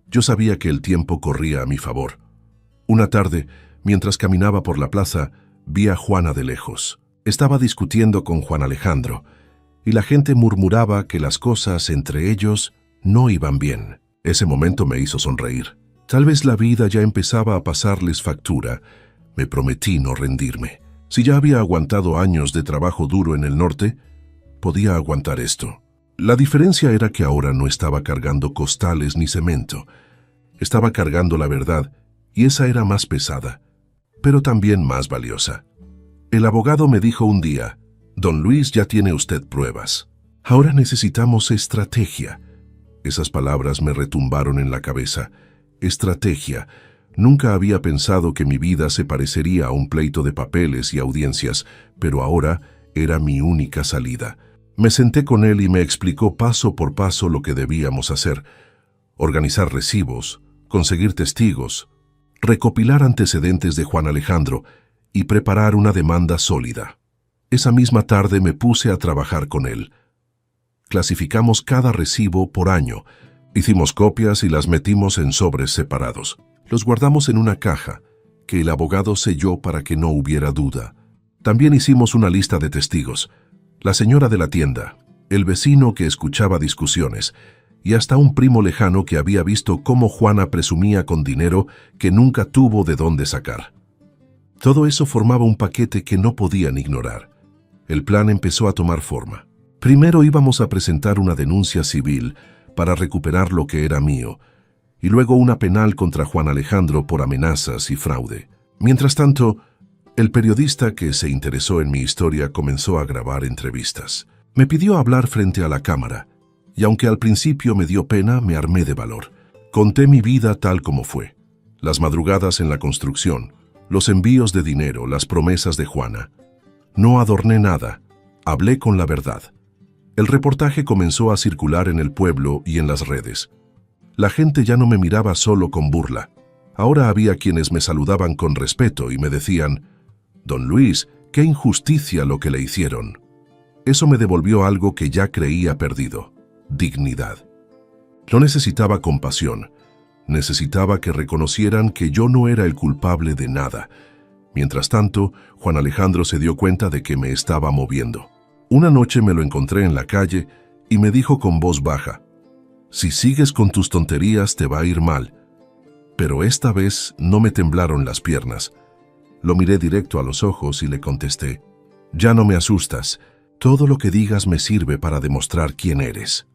yo sabía que el tiempo corría a mi favor. Una tarde, mientras caminaba por la plaza, vi a Juana de lejos. Estaba discutiendo con Juan Alejandro, y la gente murmuraba que las cosas entre ellos no iban bien. Ese momento me hizo sonreír. Tal vez la vida ya empezaba a pasarles factura. Me prometí no rendirme. Si ya había aguantado años de trabajo duro en el norte, podía aguantar esto. La diferencia era que ahora no estaba cargando costales ni cemento. Estaba cargando la verdad, y esa era más pesada, pero también más valiosa. El abogado me dijo un día: «Don Luis, ya tiene usted pruebas. Ahora necesitamos estrategia». Esas palabras me retumbaron en la cabeza. Estrategia. Nunca había pensado que mi vida se parecería a un pleito de papeles y audiencias, pero ahora era mi única salida. Me senté con él y me explicó paso por paso lo que debíamos hacer: organizar recibos, conseguir testigos, recopilar antecedentes de Juan Alejandro y preparar una demanda sólida. Esa misma tarde me puse a trabajar con él. Clasificamos cada recibo por año, hicimos copias y las metimos en sobres separados. Los guardamos en una caja que el abogado selló para que no hubiera duda. También hicimos una lista de testigos: la señora de la tienda, el vecino que escuchaba discusiones y hasta un primo lejano que había visto cómo Juana presumía con dinero que nunca tuvo de dónde sacar. Todo eso formaba un paquete que no podían ignorar. El plan empezó a tomar forma. Primero íbamos a presentar una denuncia civil para recuperar lo que era mío, y luego una penal contra Juan Alejandro por amenazas y fraude. Mientras tanto, el periodista que se interesó en mi historia comenzó a grabar entrevistas. Me pidió hablar frente a la cámara, y aunque al principio me dio pena, me armé de valor. Conté mi vida tal como fue: las madrugadas en la construcción, los envíos de dinero, las promesas de Juana. No adorné nada, hablé con la verdad. El reportaje comenzó a circular en el pueblo y en las redes. La gente ya no me miraba solo con burla. Ahora había quienes me saludaban con respeto y me decían: «Don Luis, qué injusticia lo que le hicieron». Eso me devolvió algo que ya creía perdido: dignidad. No necesitaba compasión, necesitaba que reconocieran que yo no era el culpable de nada. Mientras tanto, Juan Alejandro se dio cuenta de que me estaba moviendo. Una noche me lo encontré en la calle y me dijo con voz baja: «Si sigues con tus tonterías te va a ir mal». Pero esta vez no me temblaron las piernas. Lo miré directo a los ojos y le contesté: «Ya no me asustas. Todo lo que digas me sirve para demostrar quién eres».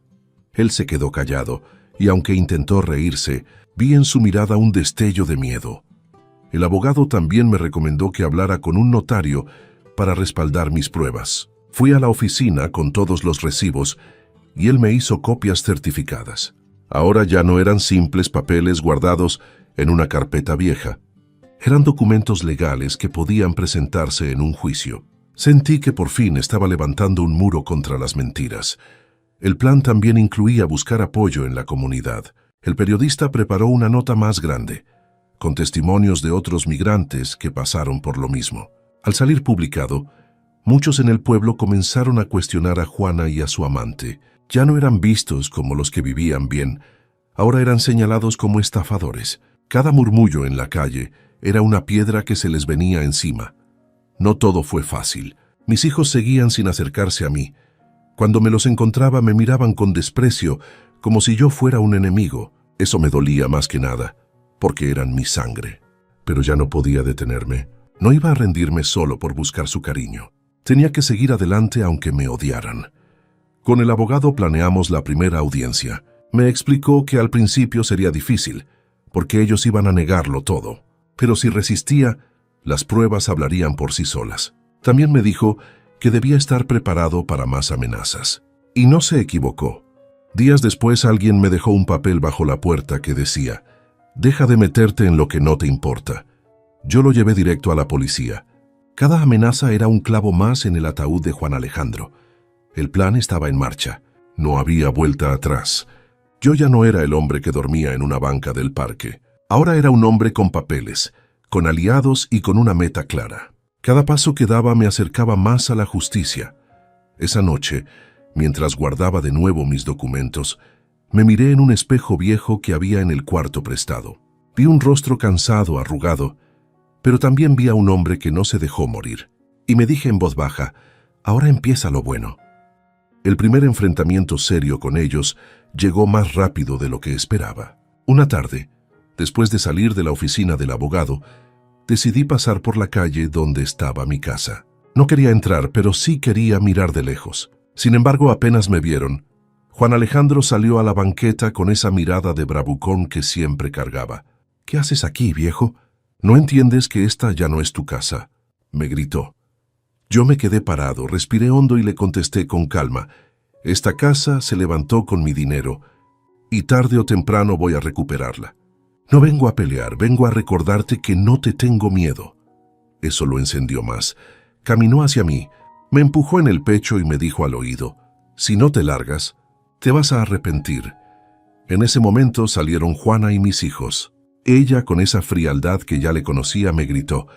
Él se quedó callado, y aunque intentó reírse, vi en su mirada un destello de miedo. El abogado también me recomendó que hablara con un notario para respaldar mis pruebas. Fui a la oficina con todos los recibos y él me hizo copias certificadas. Ahora ya no eran simples papeles guardados en una carpeta vieja. Eran documentos legales que podían presentarse en un juicio. Sentí que por fin estaba levantando un muro contra las mentiras. El plan también incluía buscar apoyo en la comunidad. El periodista preparó una nota más grande, con testimonios de otros migrantes que pasaron por lo mismo. Al salir publicado, muchos en el pueblo comenzaron a cuestionar a Juana y a su amante. Ya no eran vistos como los que vivían bien, ahora eran señalados como estafadores. Cada murmullo en la calle era una piedra que se les venía encima. No todo fue fácil. Mis hijos seguían sin acercarse a mí. Cuando me los encontraba me miraban con desprecio, como si yo fuera un enemigo. Eso me dolía más que nada, porque eran mi sangre. Pero ya no podía detenerme. No iba a rendirme solo por buscar su cariño. Tenía que seguir adelante aunque me odiaran. Con el abogado planeamos la primera audiencia. Me explicó que al principio sería difícil, porque ellos iban a negarlo todo. Pero si resistía, las pruebas hablarían por sí solas. También me dijo que debía estar preparado para más amenazas. Y no se equivocó. Días después alguien me dejó un papel bajo la puerta que decía: «Deja de meterte en lo que no te importa». Yo lo llevé directo a la policía. Cada amenaza era un clavo más en el ataúd de Juan Alejandro. El plan estaba en marcha. No había vuelta atrás. Yo ya no era el hombre que dormía en una banca del parque. Ahora era un hombre con papeles, con aliados y con una meta clara. Cada paso que daba me acercaba más a la justicia. Esa noche, mientras guardaba de nuevo mis documentos, me miré en un espejo viejo que había en el cuarto prestado. Vi un rostro cansado, arrugado, pero también vi a un hombre que no se dejó morir. Y me dije en voz baja: «Ahora empieza lo bueno». El primer enfrentamiento serio con ellos llegó más rápido de lo que esperaba. Una tarde, después de salir de la oficina del abogado, decidí pasar por la calle donde estaba mi casa. No quería entrar, pero sí quería mirar de lejos. Sin embargo, apenas me vieron, Juan Alejandro salió a la banqueta con esa mirada de bravucón que siempre cargaba. «¿Qué haces aquí, viejo? ¿No entiendes que esta ya no es tu casa?», me gritó. Yo me quedé parado, respiré hondo y le contesté con calma: «Esta casa se levantó con mi dinero, y tarde o temprano voy a recuperarla. No vengo a pelear, vengo a recordarte que no te tengo miedo». Eso lo encendió más. Caminó hacia mí, me empujó en el pecho y me dijo al oído: «Si no te largas, te vas a arrepentir». En ese momento salieron Juana y mis hijos. Ella, con esa frialdad que ya le conocía, me gritó: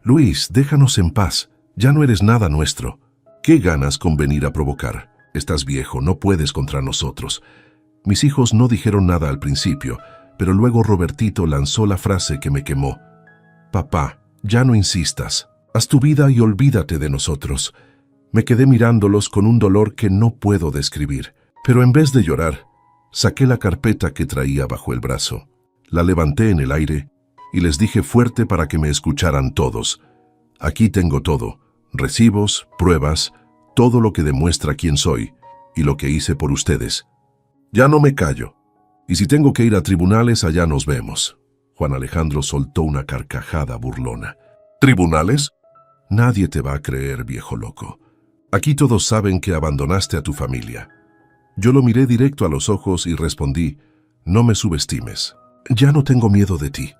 «Luis, déjanos en paz, ya no eres nada nuestro. ¿Qué ganas con venir a provocar? Estás viejo, no puedes contra nosotros». Mis hijos no dijeron nada al principio, pero luego Robertito lanzó la frase que me quemó: «Papá, ya no insistas. Haz tu vida y olvídate de nosotros». Me quedé mirándolos con un dolor que no puedo describir, pero en vez de llorar, saqué la carpeta que traía bajo el brazo. La levanté en el aire y les dije fuerte para que me escucharan todos: «Aquí tengo todo, recibos, pruebas, todo lo que demuestra quién soy y lo que hice por ustedes. Ya no me callo. Y si tengo que ir a tribunales, allá nos vemos». Juan Alejandro soltó una carcajada burlona. «¿Tribunales? Nadie te va a creer, viejo loco. Aquí todos saben que abandonaste a tu familia». Yo lo miré directo a los ojos y respondí: «No me subestimes. Ya no tengo miedo de ti.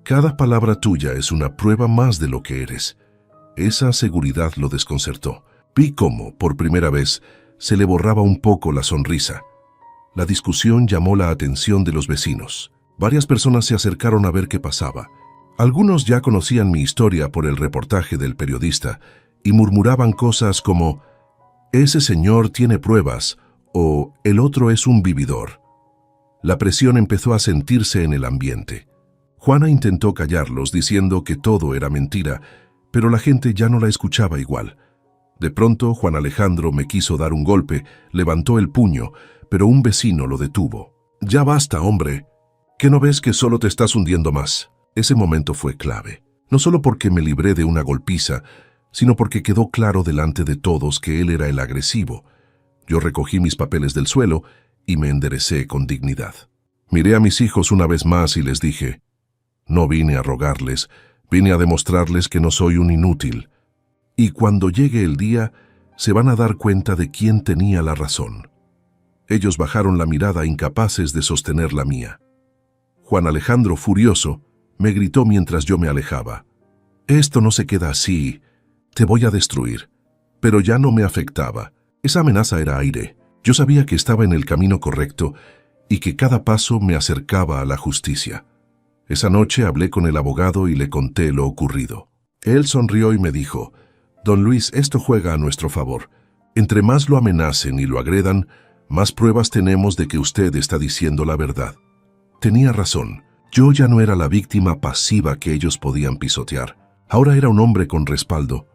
Cada palabra tuya es una prueba más de lo que eres». Esa seguridad lo desconcertó. Vi cómo, por primera vez, se le borraba un poco la sonrisa. La discusión llamó la atención de los vecinos. Varias personas se acercaron a ver qué pasaba. Algunos ya conocían mi historia por el reportaje del periodista y murmuraban cosas como: «Ese señor tiene pruebas» o «el otro es un vividor». La presión empezó a sentirse en el ambiente. Juana intentó callarlos diciendo que todo era mentira, pero la gente ya no la escuchaba igual. De pronto, Juan Alejandro me quiso dar un golpe, levantó el puño, pero un vecino lo detuvo. «Ya basta, hombre. ¿Qué no ves que solo te estás hundiendo más?». Ese momento fue clave, no solo porque me libré de una golpiza, sino porque quedó claro delante de todos que él era el agresivo. Yo recogí mis papeles del suelo y me enderecé con dignidad. Miré a mis hijos una vez más y les dije: «No vine a rogarles, vine a demostrarles que no soy un inútil. Y cuando llegue el día, se van a dar cuenta de quién tenía la razón». Ellos bajaron la mirada, incapaces de sostener la mía. Juan Alejandro, furioso, me gritó mientras yo me alejaba. «Esto no se queda así. Te voy a destruir». Pero ya no me afectaba. Esa amenaza era aire. Yo sabía que estaba en el camino correcto y que cada paso me acercaba a la justicia. Esa noche hablé con el abogado y le conté lo ocurrido. Él sonrió y me dijo: «Don Luis, esto juega a nuestro favor. Entre más lo amenacen y lo agredan, más pruebas tenemos de que usted está diciendo la verdad». Tenía razón. Yo ya no era la víctima pasiva que ellos podían pisotear. Ahora era un hombre con respaldo,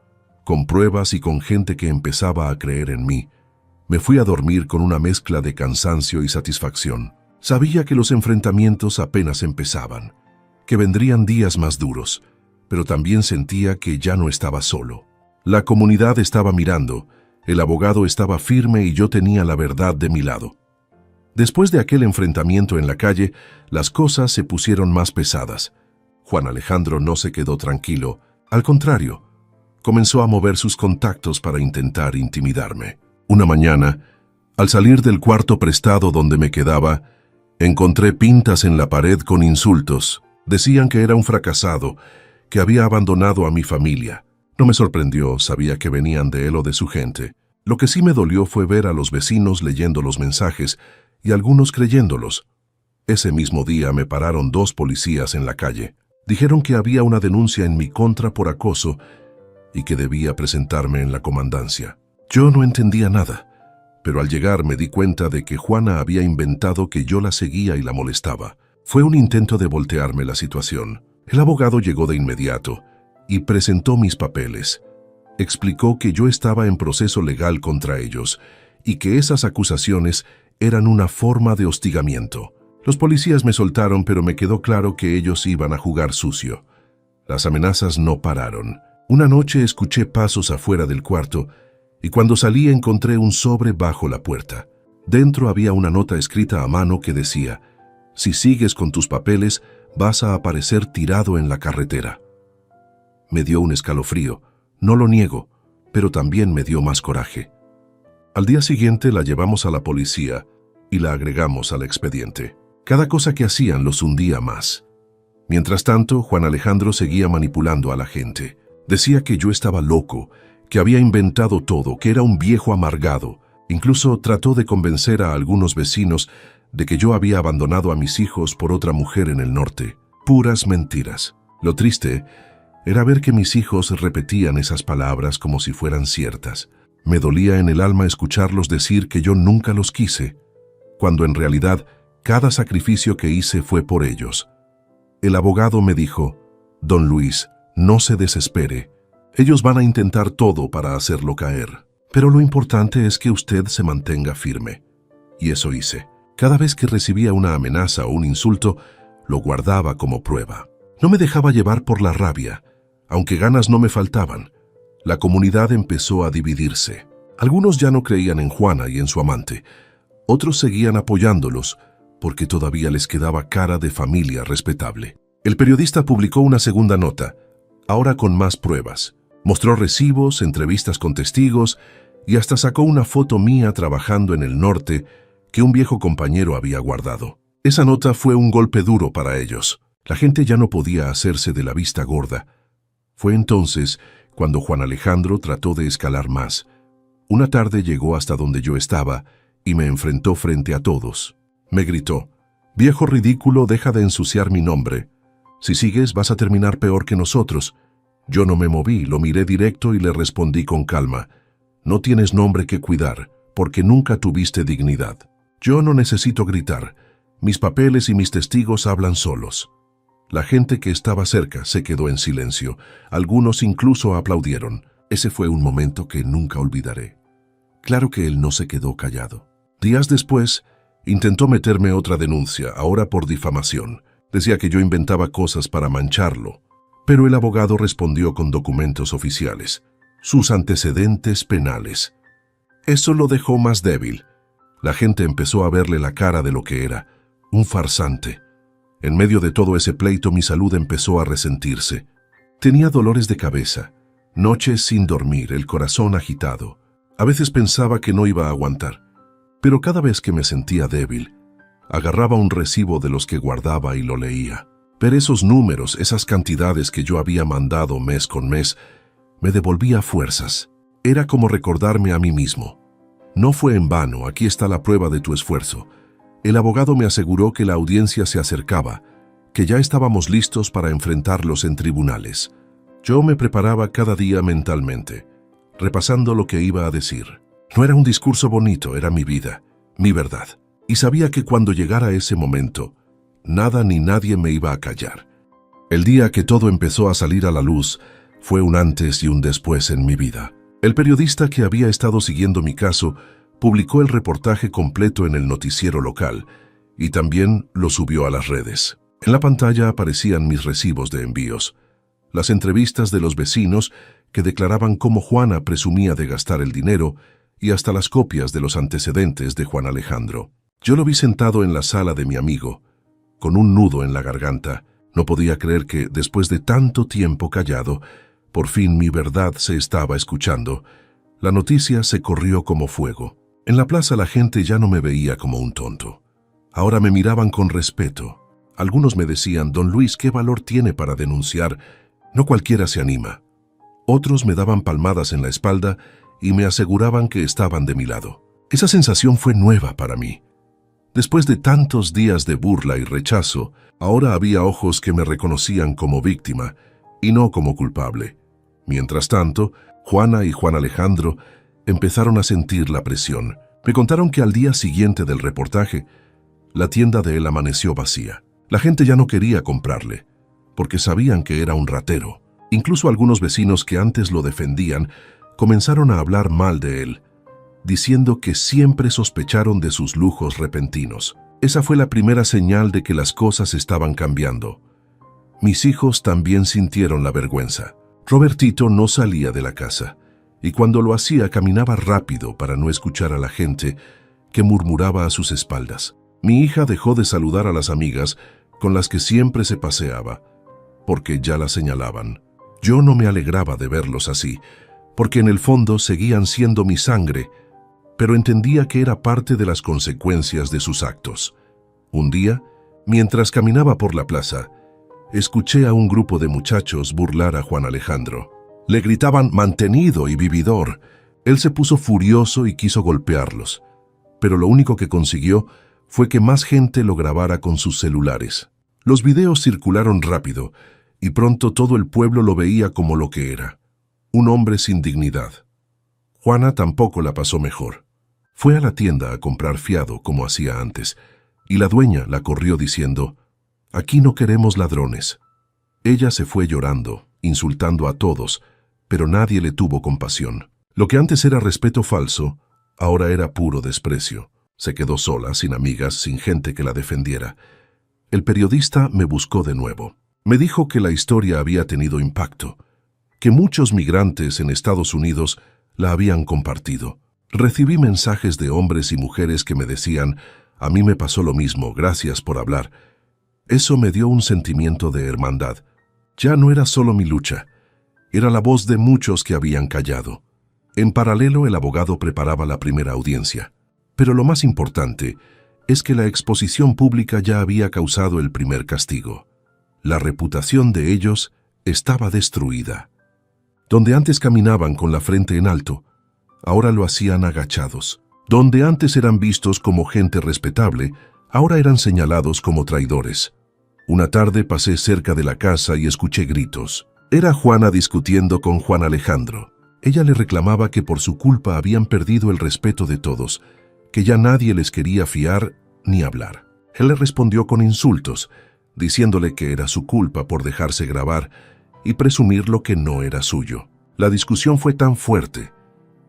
con pruebas y con gente que empezaba a creer en mí. Me fui a dormir con una mezcla de cansancio y satisfacción. Sabía que los enfrentamientos apenas empezaban, que vendrían días más duros, pero también sentía que ya no estaba solo. La comunidad estaba mirando, el abogado estaba firme y yo tenía la verdad de mi lado. Después de aquel enfrentamiento en la calle, las cosas se pusieron más pesadas. Juan Alejandro no se quedó tranquilo, al contrario, comenzó a mover sus contactos para intentar intimidarme. Una mañana, al salir del cuarto prestado donde me quedaba, encontré pintas en la pared con insultos. Decían que era un fracasado, que había abandonado a mi familia. No me sorprendió, sabía que venían de él o de su gente. Lo que sí me dolió fue ver a los vecinos leyendo los mensajes y algunos creyéndolos. Ese mismo día me pararon 2 policías en la calle. Dijeron que había una denuncia en mi contra por acoso y que debía presentarme en la comandancia. Yo no entendía nada, pero al llegar me di cuenta de que Juana había inventado que yo la seguía y la molestaba. Fue un intento de voltearme la situación. El abogado llegó de inmediato y presentó mis papeles. Explicó que yo estaba en proceso legal contra ellos y que esas acusaciones eran una forma de hostigamiento. Los policías me soltaron, pero me quedó claro que ellos iban a jugar sucio. Las amenazas no pararon. Una noche escuché pasos afuera del cuarto y cuando salí encontré un sobre bajo la puerta. Dentro había una nota escrita a mano que decía: «Si sigues con tus papeles, vas a aparecer tirado en la carretera». Me dio un escalofrío, no lo niego, pero también me dio más coraje. Al día siguiente la llevamos a la policía y la agregamos al expediente. Cada cosa que hacían los hundía más. Mientras tanto, Juan Alejandro seguía manipulando a la gente. Decía que yo estaba loco, que había inventado todo, que era un viejo amargado. Incluso trató de convencer a algunos vecinos de que yo había abandonado a mis hijos por otra mujer en el norte. Puras mentiras. Lo triste era ver que mis hijos repetían esas palabras como si fueran ciertas. Me dolía en el alma escucharlos decir que yo nunca los quise, cuando en realidad cada sacrificio que hice fue por ellos. El abogado me dijo: «Don Luis, no se desespere. Ellos van a intentar todo para hacerlo caer. Pero lo importante es que usted se mantenga firme». Y eso hice. Cada vez que recibía una amenaza o un insulto, lo guardaba como prueba. No me dejaba llevar por la rabia, aunque ganas no me faltaban. La comunidad empezó a dividirse. Algunos ya no creían en Juana y en su amante. Otros seguían apoyándolos, porque todavía les quedaba cara de familia respetable. El periodista publicó una segunda nota, ahora con más pruebas. Mostró recibos, entrevistas con testigos y hasta sacó una foto mía trabajando en el norte que un viejo compañero había guardado. Esa nota fue un golpe duro para ellos. La gente ya no podía hacerse de la vista gorda. Fue entonces cuando Juan Alejandro trató de escalar más. Una tarde llegó hasta donde yo estaba y me enfrentó frente a todos. Me gritó: «Viejo ridículo, deja de ensuciar mi nombre. Si sigues vas a terminar peor que nosotros». Yo no me moví, lo miré directo y le respondí con calma: «No tienes nombre que cuidar, porque nunca tuviste dignidad. Yo no necesito gritar. Mis papeles y mis testigos hablan solos». La gente que estaba cerca se quedó en silencio. Algunos incluso aplaudieron. Ese fue un momento que nunca olvidaré. Claro que él no se quedó callado. Días después, intentó meterme otra denuncia, ahora por difamación. Decía que yo inventaba cosas para mancharlo. Pero el abogado respondió con documentos oficiales, sus antecedentes penales. Eso lo dejó más débil. La gente empezó a verle la cara de lo que era, un farsante. En medio de todo ese pleito mi salud empezó a resentirse. Tenía dolores de cabeza, noches sin dormir, el corazón agitado. A veces pensaba que no iba a aguantar, pero cada vez que me sentía débil, agarraba un recibo de los que guardaba y lo leía. Ver esos números, esas cantidades que yo había mandado mes con mes, me devolvía fuerzas. Era como recordarme a mí mismo. No fue en vano, aquí está la prueba de tu esfuerzo. El abogado me aseguró que la audiencia se acercaba, que ya estábamos listos para enfrentarlos en tribunales. Yo me preparaba cada día mentalmente, repasando lo que iba a decir. No era un discurso bonito, era mi vida, mi verdad. Y sabía que cuando llegara ese momento, nada ni nadie me iba a callar. El día que todo empezó a salir a la luz fue un antes y un después en mi vida. El periodista que había estado siguiendo mi caso publicó el reportaje completo en el noticiero local y también lo subió a las redes. En la pantalla aparecían mis recibos de envíos, las entrevistas de los vecinos que declaraban cómo Juana presumía de gastar el dinero y hasta las copias de los antecedentes de Juan Alejandro. Yo lo vi sentado en la sala de mi amigo, con un nudo en la garganta. No podía creer que, después de tanto tiempo callado, por fin mi verdad se estaba escuchando. La noticia se corrió como fuego. En la plaza la gente ya no me veía como un tonto. Ahora me miraban con respeto. Algunos me decían, «Don Luis, ¿qué valor tiene para denunciar? No cualquiera se anima». Otros me daban palmadas en la espalda y me aseguraban que estaban de mi lado. Esa sensación fue nueva para mí. Después de tantos días de burla y rechazo, ahora había ojos que me reconocían como víctima y no como culpable. Mientras tanto, Juana y Juan Alejandro empezaron a sentir la presión. Me contaron que al día siguiente del reportaje, la tienda de él amaneció vacía. La gente ya no quería comprarle, porque sabían que era un ratero. Incluso algunos vecinos que antes lo defendían comenzaron a hablar mal de él, diciendo que siempre sospecharon de sus lujos repentinos. Esa fue la primera señal de que las cosas estaban cambiando. Mis hijos también sintieron la vergüenza. Robertito no salía de la casa, y cuando lo hacía caminaba rápido para no escuchar a la gente que murmuraba a sus espaldas. Mi hija dejó de saludar a las amigas con las que siempre se paseaba, porque ya la señalaban. Yo no me alegraba de verlos así, porque en el fondo seguían siendo mi sangre, pero entendía que era parte de las consecuencias de sus actos. Un día, mientras caminaba por la plaza, escuché a un grupo de muchachos burlar a Juan Alejandro. Le gritaban «mantenido» y «vividor». Él se puso furioso y quiso golpearlos, pero lo único que consiguió fue que más gente lo grabara con sus celulares. Los videos circularon rápido y pronto todo el pueblo lo veía como lo que era, un hombre sin dignidad. Juana tampoco la pasó mejor. Fue a la tienda a comprar fiado como hacía antes, y la dueña la corrió diciendo «Aquí no queremos ladrones». Ella se fue llorando, insultando a todos, pero nadie le tuvo compasión. Lo que antes era respeto falso, ahora era puro desprecio. Se quedó sola, sin amigas, sin gente que la defendiera. El periodista me buscó de nuevo. Me dijo que la historia había tenido impacto, que muchos migrantes en Estados Unidos la habían compartido. Recibí mensajes de hombres y mujeres que me decían «A mí me pasó lo mismo, gracias por hablar». Eso me dio un sentimiento de hermandad. Ya no era solo mi lucha, era la voz de muchos que habían callado. En paralelo, el abogado preparaba la primera audiencia. Pero lo más importante es que la exposición pública ya había causado el primer castigo. La reputación de ellos estaba destruida. Donde antes caminaban con la frente en alto, ahora lo hacían agachados. Donde antes eran vistos como gente respetable, ahora eran señalados como traidores. Una tarde pasé cerca de la casa y escuché gritos. Era Juana discutiendo con Juan Alejandro. Ella le reclamaba que por su culpa habían perdido el respeto de todos, que ya nadie les quería fiar ni hablar. Él le respondió con insultos, diciéndole que era su culpa por dejarse grabar y presumir lo que no era suyo. La discusión fue tan fuerte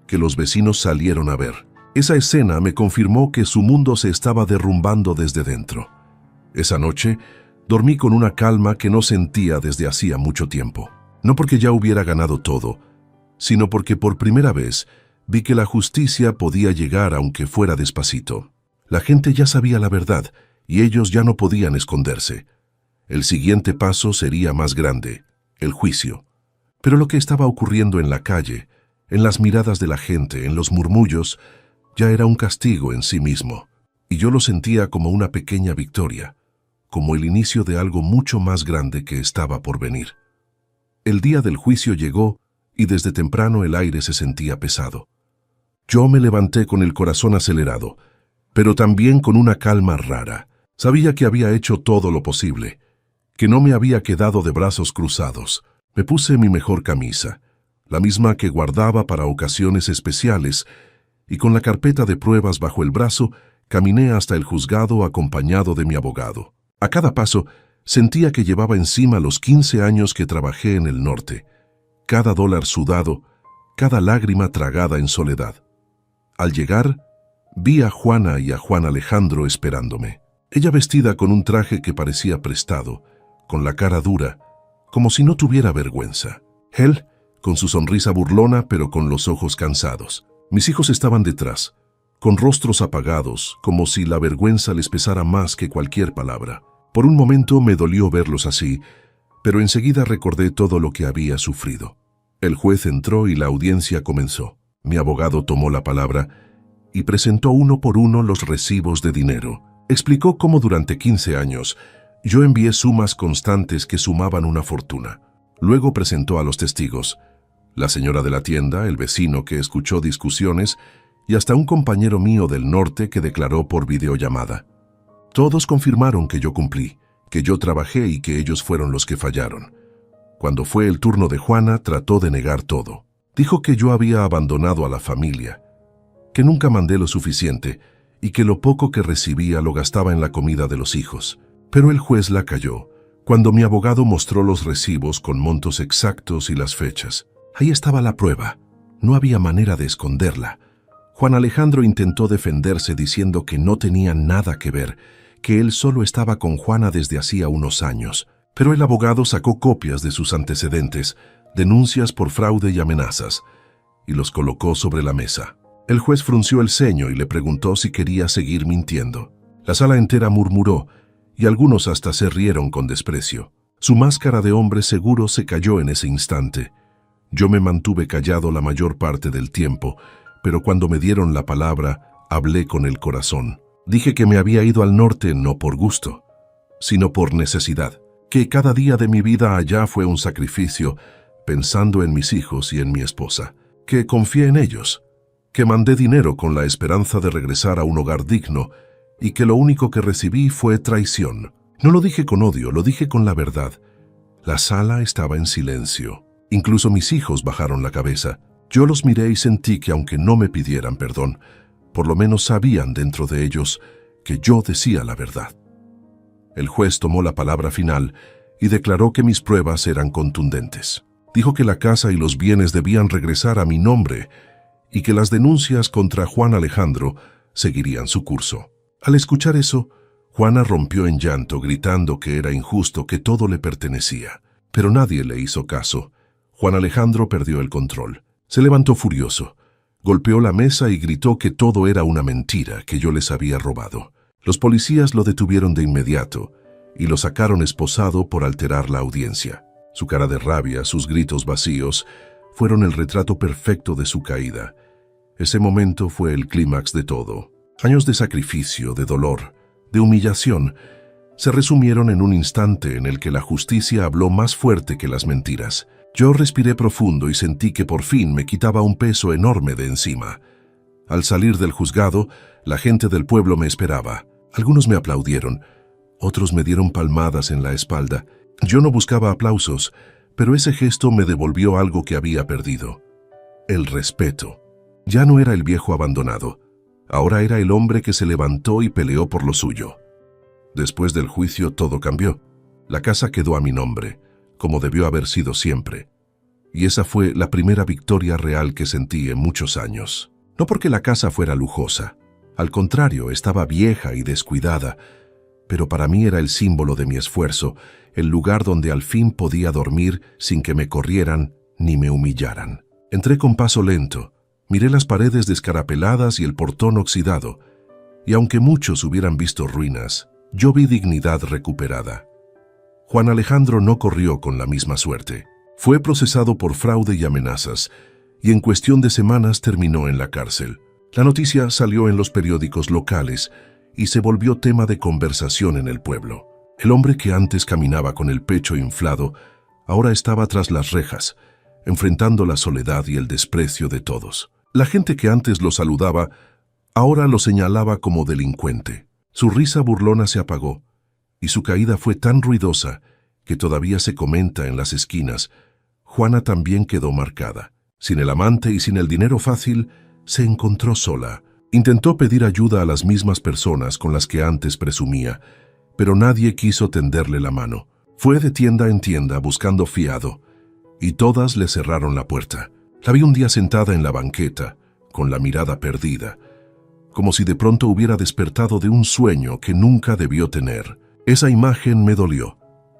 que los vecinos salieron a ver. Esa escena me confirmó que su mundo se estaba derrumbando desde dentro. Esa noche dormí con una calma que no sentía desde hacía mucho tiempo. No porque ya hubiera ganado todo, sino porque por primera vez vi que la justicia podía llegar aunque fuera despacito. La gente ya sabía la verdad y ellos ya no podían esconderse. El siguiente paso sería más grande, el juicio. Pero lo que estaba ocurriendo en la calle, en las miradas de la gente, en los murmullos, ya era un castigo en sí mismo. Y yo lo sentía como una pequeña victoria, como el inicio de algo mucho más grande que estaba por venir. El día del juicio llegó y desde temprano el aire se sentía pesado. Yo me levanté con el corazón acelerado, pero también con una calma rara. Sabía que había hecho todo lo posible, que no me había quedado de brazos cruzados. Me puse mi mejor camisa, la misma que guardaba para ocasiones especiales, y con la carpeta de pruebas bajo el brazo, caminé hasta el juzgado acompañado de mi abogado. A cada paso, sentía que llevaba encima los 15 años que trabajé en el norte, cada dólar sudado, cada lágrima tragada en soledad. Al llegar, vi a Juana y a Juan Alejandro esperándome. Ella vestida con un traje que parecía prestado, con la cara dura, como si no tuviera vergüenza. Él, con su sonrisa burlona pero con los ojos cansados. Mis hijos estaban detrás, con rostros apagados, como si la vergüenza les pesara más que cualquier palabra. Por un momento me dolió verlos así, pero enseguida recordé todo lo que había sufrido. El juez entró y la audiencia comenzó. Mi abogado tomó la palabra y presentó uno por uno los recibos de dinero. Explicó cómo durante 15 años yo envié sumas constantes que sumaban una fortuna. Luego presentó a los testigos, la señora de la tienda, el vecino que escuchó discusiones y hasta un compañero mío del norte que declaró por videollamada. Todos confirmaron que yo cumplí, que yo trabajé y que ellos fueron los que fallaron. Cuando fue el turno de Juana, trató de negar todo. Dijo que yo había abandonado a la familia, que nunca mandé lo suficiente y que lo poco que recibía lo gastaba en la comida de los hijos. Pero el juez la calló cuando mi abogado mostró los recibos con montos exactos y las fechas. Ahí estaba la prueba. No había manera de esconderla. Juan Alejandro intentó defenderse diciendo que no tenía nada que ver, que él solo estaba con Juana desde hacía unos años. Pero el abogado sacó copias de sus antecedentes, denuncias por fraude y amenazas, y los colocó sobre la mesa. El juez frunció el ceño y le preguntó si quería seguir mintiendo. La sala entera murmuró, y algunos hasta se rieron con desprecio. Su máscara de hombre seguro se cayó en ese instante. Yo me mantuve callado la mayor parte del tiempo, pero cuando me dieron la palabra, hablé con el corazón. Dije que me había ido al norte no por gusto, sino por necesidad, que cada día de mi vida allá fue un sacrificio, pensando en mis hijos y en mi esposa, que confié en ellos, que mandé dinero con la esperanza de regresar a un hogar digno, y que lo único que recibí fue traición. No lo dije con odio, lo dije con la verdad. La sala estaba en silencio. Incluso mis hijos bajaron la cabeza. Yo los miré y sentí que aunque no me pidieran perdón, por lo menos sabían dentro de ellos que yo decía la verdad. El juez tomó la palabra final y declaró que mis pruebas eran contundentes. Dijo que la casa y los bienes debían regresar a mi nombre y que las denuncias contra Juan Alejandro seguirían su curso. Al escuchar eso, Juana rompió en llanto, gritando que era injusto, que todo le pertenecía. Pero nadie le hizo caso. Juan Alejandro perdió el control. Se levantó furioso, golpeó la mesa y gritó que todo era una mentira, que yo les había robado. Los policías lo detuvieron de inmediato y lo sacaron esposado por alterar la audiencia. Su cara de rabia, sus gritos vacíos, fueron el retrato perfecto de su caída. Ese momento fue el clímax de todo. Años de sacrificio, de dolor, de humillación, se resumieron en un instante en el que la justicia habló más fuerte que las mentiras. Yo respiré profundo y sentí que por fin me quitaba un peso enorme de encima. Al salir del juzgado, la gente del pueblo me esperaba. Algunos me aplaudieron, otros me dieron palmadas en la espalda. Yo no buscaba aplausos, pero ese gesto me devolvió algo que había perdido: el respeto. Ya no era el viejo abandonado, ahora era el hombre que se levantó y peleó por lo suyo. Después del juicio todo cambió. La casa quedó a mi nombre, como debió haber sido siempre. Y esa fue la primera victoria real que sentí en muchos años. No porque la casa fuera lujosa. Al contrario, estaba vieja y descuidada, pero para mí era el símbolo de mi esfuerzo, el lugar donde al fin podía dormir sin que me corrieran ni me humillaran. Entré con paso lento, miré las paredes descarapeladas y el portón oxidado, y aunque muchos hubieran visto ruinas, yo vi dignidad recuperada. Juan Alejandro no corrió con la misma suerte. Fue procesado por fraude y amenazas, y en cuestión de semanas terminó en la cárcel. La noticia salió en los periódicos locales y se volvió tema de conversación en el pueblo. El hombre que antes caminaba con el pecho inflado, ahora estaba tras las rejas, enfrentando la soledad y el desprecio de todos. La gente que antes lo saludaba, ahora lo señalaba como delincuente. Su risa burlona se apagó, y su caída fue tan ruidosa que todavía se comenta en las esquinas. Juana también quedó marcada. Sin el amante y sin el dinero fácil, se encontró sola. Intentó pedir ayuda a las mismas personas con las que antes presumía, pero nadie quiso tenderle la mano. Fue de tienda en tienda buscando fiado, y todas le cerraron la puerta. La vi un día sentada en la banqueta, con la mirada perdida, como si de pronto hubiera despertado de un sueño que nunca debió tener. Esa imagen me dolió,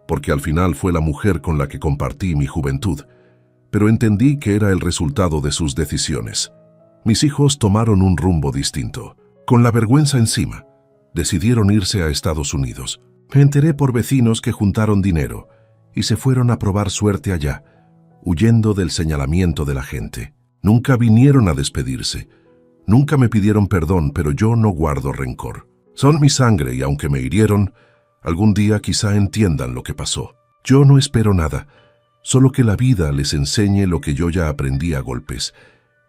porque al final fue la mujer con la que compartí mi juventud, pero entendí que era el resultado de sus decisiones. Mis hijos tomaron un rumbo distinto. Con la vergüenza encima, decidieron irse a Estados Unidos. Me enteré por vecinos que juntaron dinero y se fueron a probar suerte allá, huyendo del señalamiento de la gente. Nunca vinieron a despedirse. Nunca me pidieron perdón, pero yo no guardo rencor. Son mi sangre y aunque me hirieron, algún día quizá entiendan lo que pasó. Yo no espero nada, solo que la vida les enseñe lo que yo ya aprendí a golpes.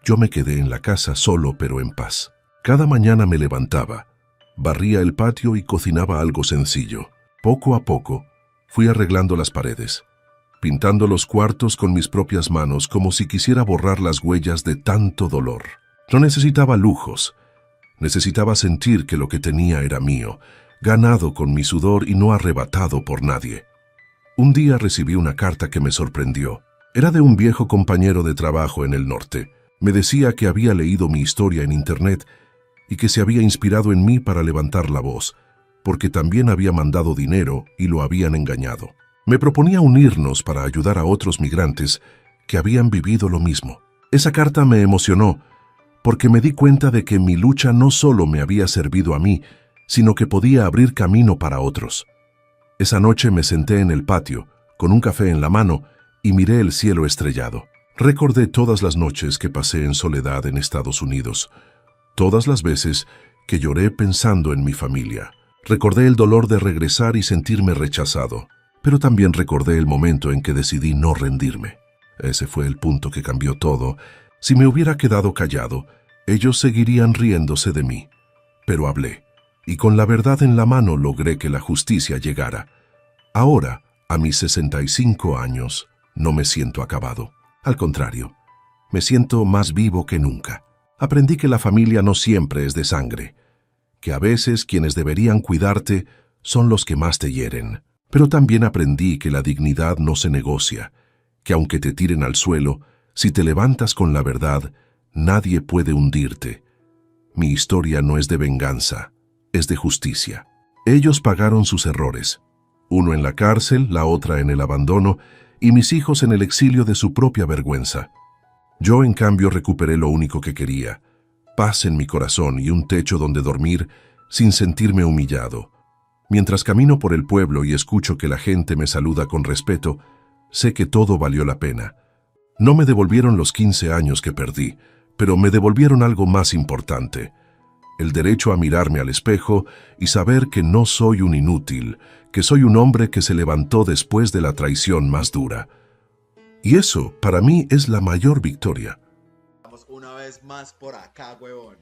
Yo me quedé en la casa solo pero en paz. Cada mañana me levantaba, barría el patio y cocinaba algo sencillo. Poco a poco, fui arreglando las paredes, pintando los cuartos con mis propias manos como si quisiera borrar las huellas de tanto dolor. No necesitaba lujos, necesitaba sentir que lo que tenía era mío, ganado con mi sudor y no arrebatado por nadie. Un día recibí una carta que me sorprendió. Era de un viejo compañero de trabajo en el norte. Me decía que había leído mi historia en internet y que se había inspirado en mí para levantar la voz, porque también había mandado dinero y lo habían engañado. Me proponía unirnos para ayudar a otros migrantes que habían vivido lo mismo. Esa carta me emocionó, porque me di cuenta de que mi lucha no solo me había servido a mí, sino que podía abrir camino para otros. Esa noche me senté en el patio, con un café en la mano, y miré el cielo estrellado. Recordé todas las noches que pasé en soledad en Estados Unidos, todas las veces que lloré pensando en mi familia. Recordé el dolor de regresar y sentirme rechazado, pero también recordé el momento en que decidí no rendirme. Ese fue el punto que cambió todo. Si me hubiera quedado callado, ellos seguirían riéndose de mí. Pero hablé, y con la verdad en la mano logré que la justicia llegara. Ahora, a mis 65 años, no me siento acabado. Al contrario, me siento más vivo que nunca. Aprendí que la familia no siempre es de sangre, que a veces quienes deberían cuidarte son los que más te hieren. Pero también aprendí que la dignidad no se negocia, que aunque te tiren al suelo, si te levantas con la verdad, nadie puede hundirte. Mi historia no es de venganza, es de justicia. Ellos pagaron sus errores, uno en la cárcel, la otra en el abandono, y mis hijos en el exilio de su propia vergüenza. Yo, en cambio, recuperé lo único que quería, paz en mi corazón y un techo donde dormir sin sentirme humillado. Mientras camino por el pueblo y escucho que la gente me saluda con respeto, sé que todo valió la pena. No me devolvieron los 15 años que perdí, pero me devolvieron algo más importante: el derecho a mirarme al espejo y saber que no soy un inútil, que soy un hombre que se levantó después de la traición más dura. Y eso, para mí, es la mayor victoria. Vamos una vez más por acá, huevón.